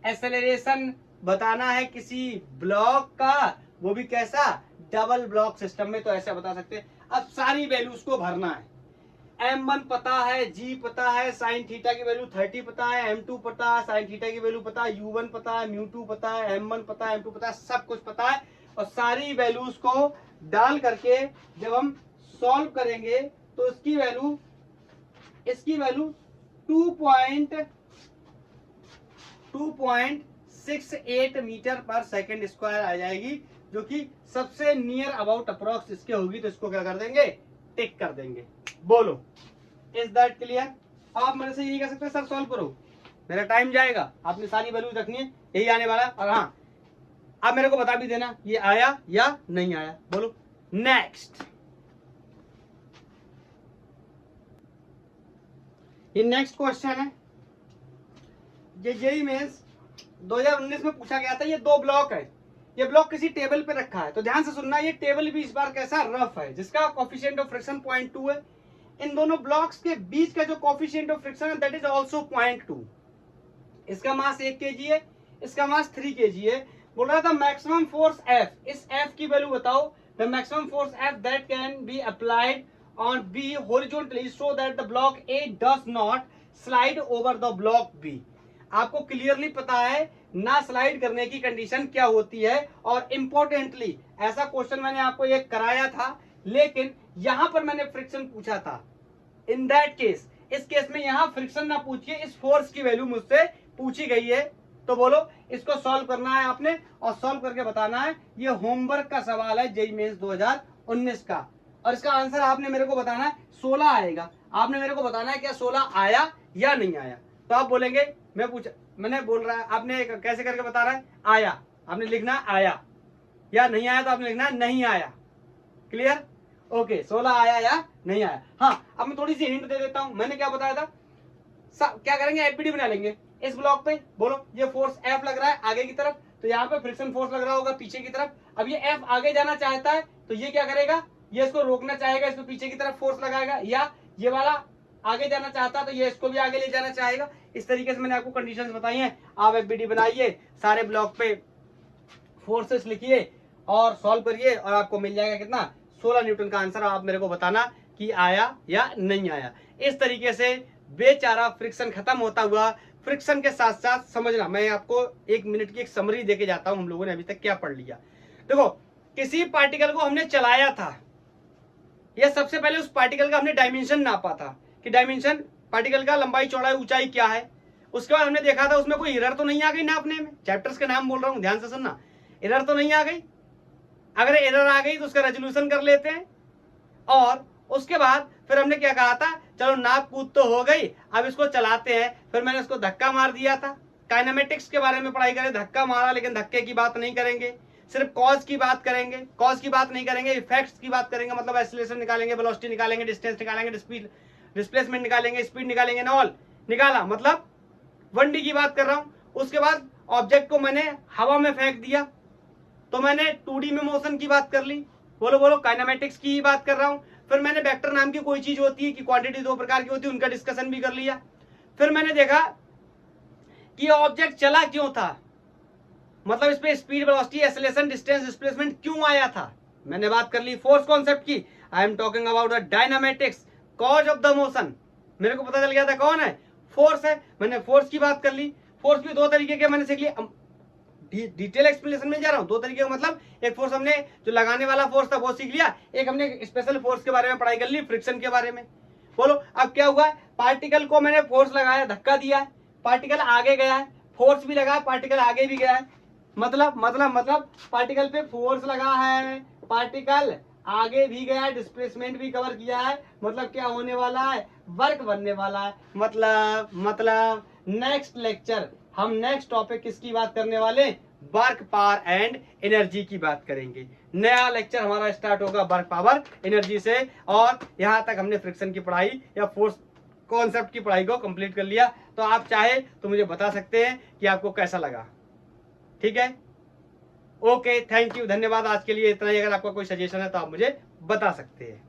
एक्सेलरेशन बताना है किसी ब्लॉक का, वो भी कैसा डबल ब्लॉक सिस्टम में, तो ऐसे बता सकते हैं। अब सारी वैल्यूज को भरना है, m1 पता है, g पता है, साइन थीटा की वैल्यू 30 पता है, m2 पता है, साइन थीटा की वैल्यू पता है, u1 पता है, μ2 पता है, m1 पता है, m2 पता है, सब कुछ पता है, और सारी वैल्यूज को डाल करके जब हम सॉल्व करेंगे तो इसकी वैल्यू 2.68 मीटर पर सेकंड स्क्वायर आ जाएगी, जो कि सबसे नियर अबाउट अप्रोक्स इसके होगी, तो इसको क्या कर देंगे टिक कर देंगे। बोलो, इज दैट क्लियर? आप मेरे से यही कह सकते हैं सर सॉल्व करो, मेरा टाइम जाएगा, आपने सारी वैल्यू रखनी है, यही आने वाला। और हाँ, आप मेरे को बता भी देना ये आया या नहीं आया। बोलो नेक्स्ट, ये नेक्स्ट क्वेश्चन है, ये जेईई मेंस 2019 में पूछा गया था। ये दो ब्लॉक है, ये ब्लॉक किसी टेबल पे रखा है, तो ध्यान से सुनना, ये टेबल भी इस बार कैसा रफ है, जिसका कोफिशिएंट ऑफ फ्रिक्शन 0.2 है। इन दोनों ब्लॉक्स के बीच का जो कोफिशिएंट ऑफ फ्रिक्शन है दैट इज आल्सो 0.2। इसका मास 1 kg है, इसका मास 3 kg है। बोल रहा था मैक्सिमम फोर्स F, इस F की वैल्यू बताओ, the maximum force F that can be applied on B horizontally so that the block A does not slide over the block B। आपको क्लियरली पता है ना स्लाइड करने की कंडीशन क्या होती है, और इंपॉर्टेंटली ऐसा क्वेश्चन मैंने आपको एक कराया था, लेकिन यहां पर मैंने फ्रिक्शन पूछा था। इन दैट केस, इस केस में यहां फ्रिक्शन ना पूछिए, इस फोर्स की वैल्यू मुझसे पूछी गई है। तो बोलो, इसको सॉल्व करना है आपने, और सॉल्व करके बताना है। ये होमवर्क का सवाल है जेईई मेंस 2019 का, और इसका आंसर आपने मेरे को बताना है 16 आएगा। आपने मेरे को बताना है क्या 16 आया या नहीं आया। तो आप बोलेंगे मैंने बोल रहा है, आपने कैसे करके बता रहा है आया, आपने लिखना आया, या नहीं आया तो आपने लिखना नहीं आया। क्लियर? ओके, 16 आया या नहीं आया। हाँ, अब मैं थोड़ी सी हिंट दे देता हूं। मैंने क्या बताया था, क्या करेंगे एफबीडी बना लेंगे इस ब्लॉक पे। बोलो, ये फोर्स एफ लग रहा है आगे की तरफ, तो यहाँ पे फ्रिक्शन फोर्स लग रहा होगा पीछे की तरफ। अब ये एफ आगे जाना चाहता है, तो ये क्या करेगा, ये इसको रोकना चाहेगा, इसको पीछे की तरफ फोर्स लगाएगा, या ये वाला आगे जाना चाहता है तो ये इसको भी आगे ले जाना चाहेगा। इस तरीके से मैंने आपको कंडीशंस बताई हैं। आप एफबीडी बनाइए, सारे ब्लॉक पे फोर्सेस लिखिए और सॉल्व करिए, और आपको मिल जाएगा कितना 16 न्यूटन का आंसर। आप मेरे को बताना कि आया या नहीं आया। इस तरीके से बेचारा फ्रिक्शन खत्म होता हुआ। फ्रिक्शन के साथ साथ समझना, मैं आपको 1 मिनट की एक समरी देके जाता हूं, हम लोगों ने अभी तक क्या पढ़ लिया। देखो, किसी पार्टिकल को हमने चलाया था, यह सबसे पहले उस पार्टिकल का हमने डायमेंशन नापा था कि डायमेंशन पार्टिकल का लंबाई चौड़ाई ऊंचाई क्या है। उसके बाद हमने देखा था उसमें कोई एरर तो नहीं आ गई नापने में। चैप्टर्स के नाम बोल रहा हूं, ध्यान से सुनना, एरर तो नहीं आ गई। अगर एरर आ गई तो उसका रेजोल्यूशन कर लेते हैं, और उसके बाद फिर हमने क्या कहा था, चलो नाप कूद तो हो गई, अब इसको चलाते हैं। फिर मैंने इसको धक्का मार दिया था। काइनेमेटिक्स के बारे में पढ़ाई करें, धक्का मारा, लेकिन धक्के की बात नहीं करेंगे। सिर्फ कॉज की बात करेंगे, कॉज की बात नहीं करेंगे, इफेक्ट्स की बात करेंगे, मतलब एक्सीलरेशन निकालेंगे, वेलोसिटी निकालेंगे, डिस्टेंस निकालेंगे, स्पीड डिस्प्लेसमेंट निकालेंगे, स्पीड निकालेंगे, ऑल निकाला, मतलब 1D की बात कर रहा हूं। उसके बाद ऑब्जेक्ट को मैंने हवा में फेंक दिया तो मैंने 2D में मोशन की बात कर ली, बोलो बोलो, काइनेमेटिक्स की बात कर रहा हूं। फिर मैंने वेक्टर नाम की कोई चीज होती है कि क्वांटिटी 2 प्रकार की होती है, उनका डिस्कशन भी कर लिया। फिर मैंने देखा कि ऑब्जेक्ट चला क्यों था, मतलब इस पे speed, velocity, acceleration, distance, displacement क्यों आया था, मैंने बात कर ली। फोर्स कॉन्सेप्ट की, I am talking about the dynamics, cause of the motion, मेरे को पता चल गया था कौन है, फोर्स है, मैंने फोर्स की बात कर ली। फोर्स भी 2 तरीके के मैंने सीख लिया, डिटेल एक्सप्लेनेशन में जा रहा हूं। 2 तरीके का मतलब, एक फोर्स हमने जो लगाने वाला फोर्स था वो सीख लिया, एक हमने स्पेशल फोर्स के बारे में पढ़ाई कर ली, फ्रिक्शन के बारे में। बोलो अब क्या हुआ, पार्टिकल को मैंने फोर्स लगाया, धक्का दिया है, पार्टिकल आगे गया है, फोर्स भी लगा, पार्टिकल आगे भी गया है, मतलब पार्टिकल पे फोर्स लगा है, पार्टिकल आगे भी गया है, डिस्प्लेसमेंट भी कवर किया है, मतलब क्या होने वाला है, वर्क बनने वाला है। मतलब नेक्स्ट लेक्चर हम नेक्स्ट टॉपिक किसकी बात करने वाले, वर्क पावर एंड एनर्जी की बात करेंगे। नया लेक्चर हमारा स्टार्ट होगा वर्क पावर एनर्जी से, और यहां तक हमने फ्रिक्शन की पढ़ाई या फोर्स कॉन्सेप्ट की पढ़ाई को कंप्लीट कर लिया। तो आप चाहे तो मुझे बता सकते हैं कि आपको कैसा लगा, ठीक है। ओके, थैंक यू, धन्यवाद। आज के लिए इतना ही। अगर आपका कोई सजेशन है तो आप मुझे बता सकते हैं।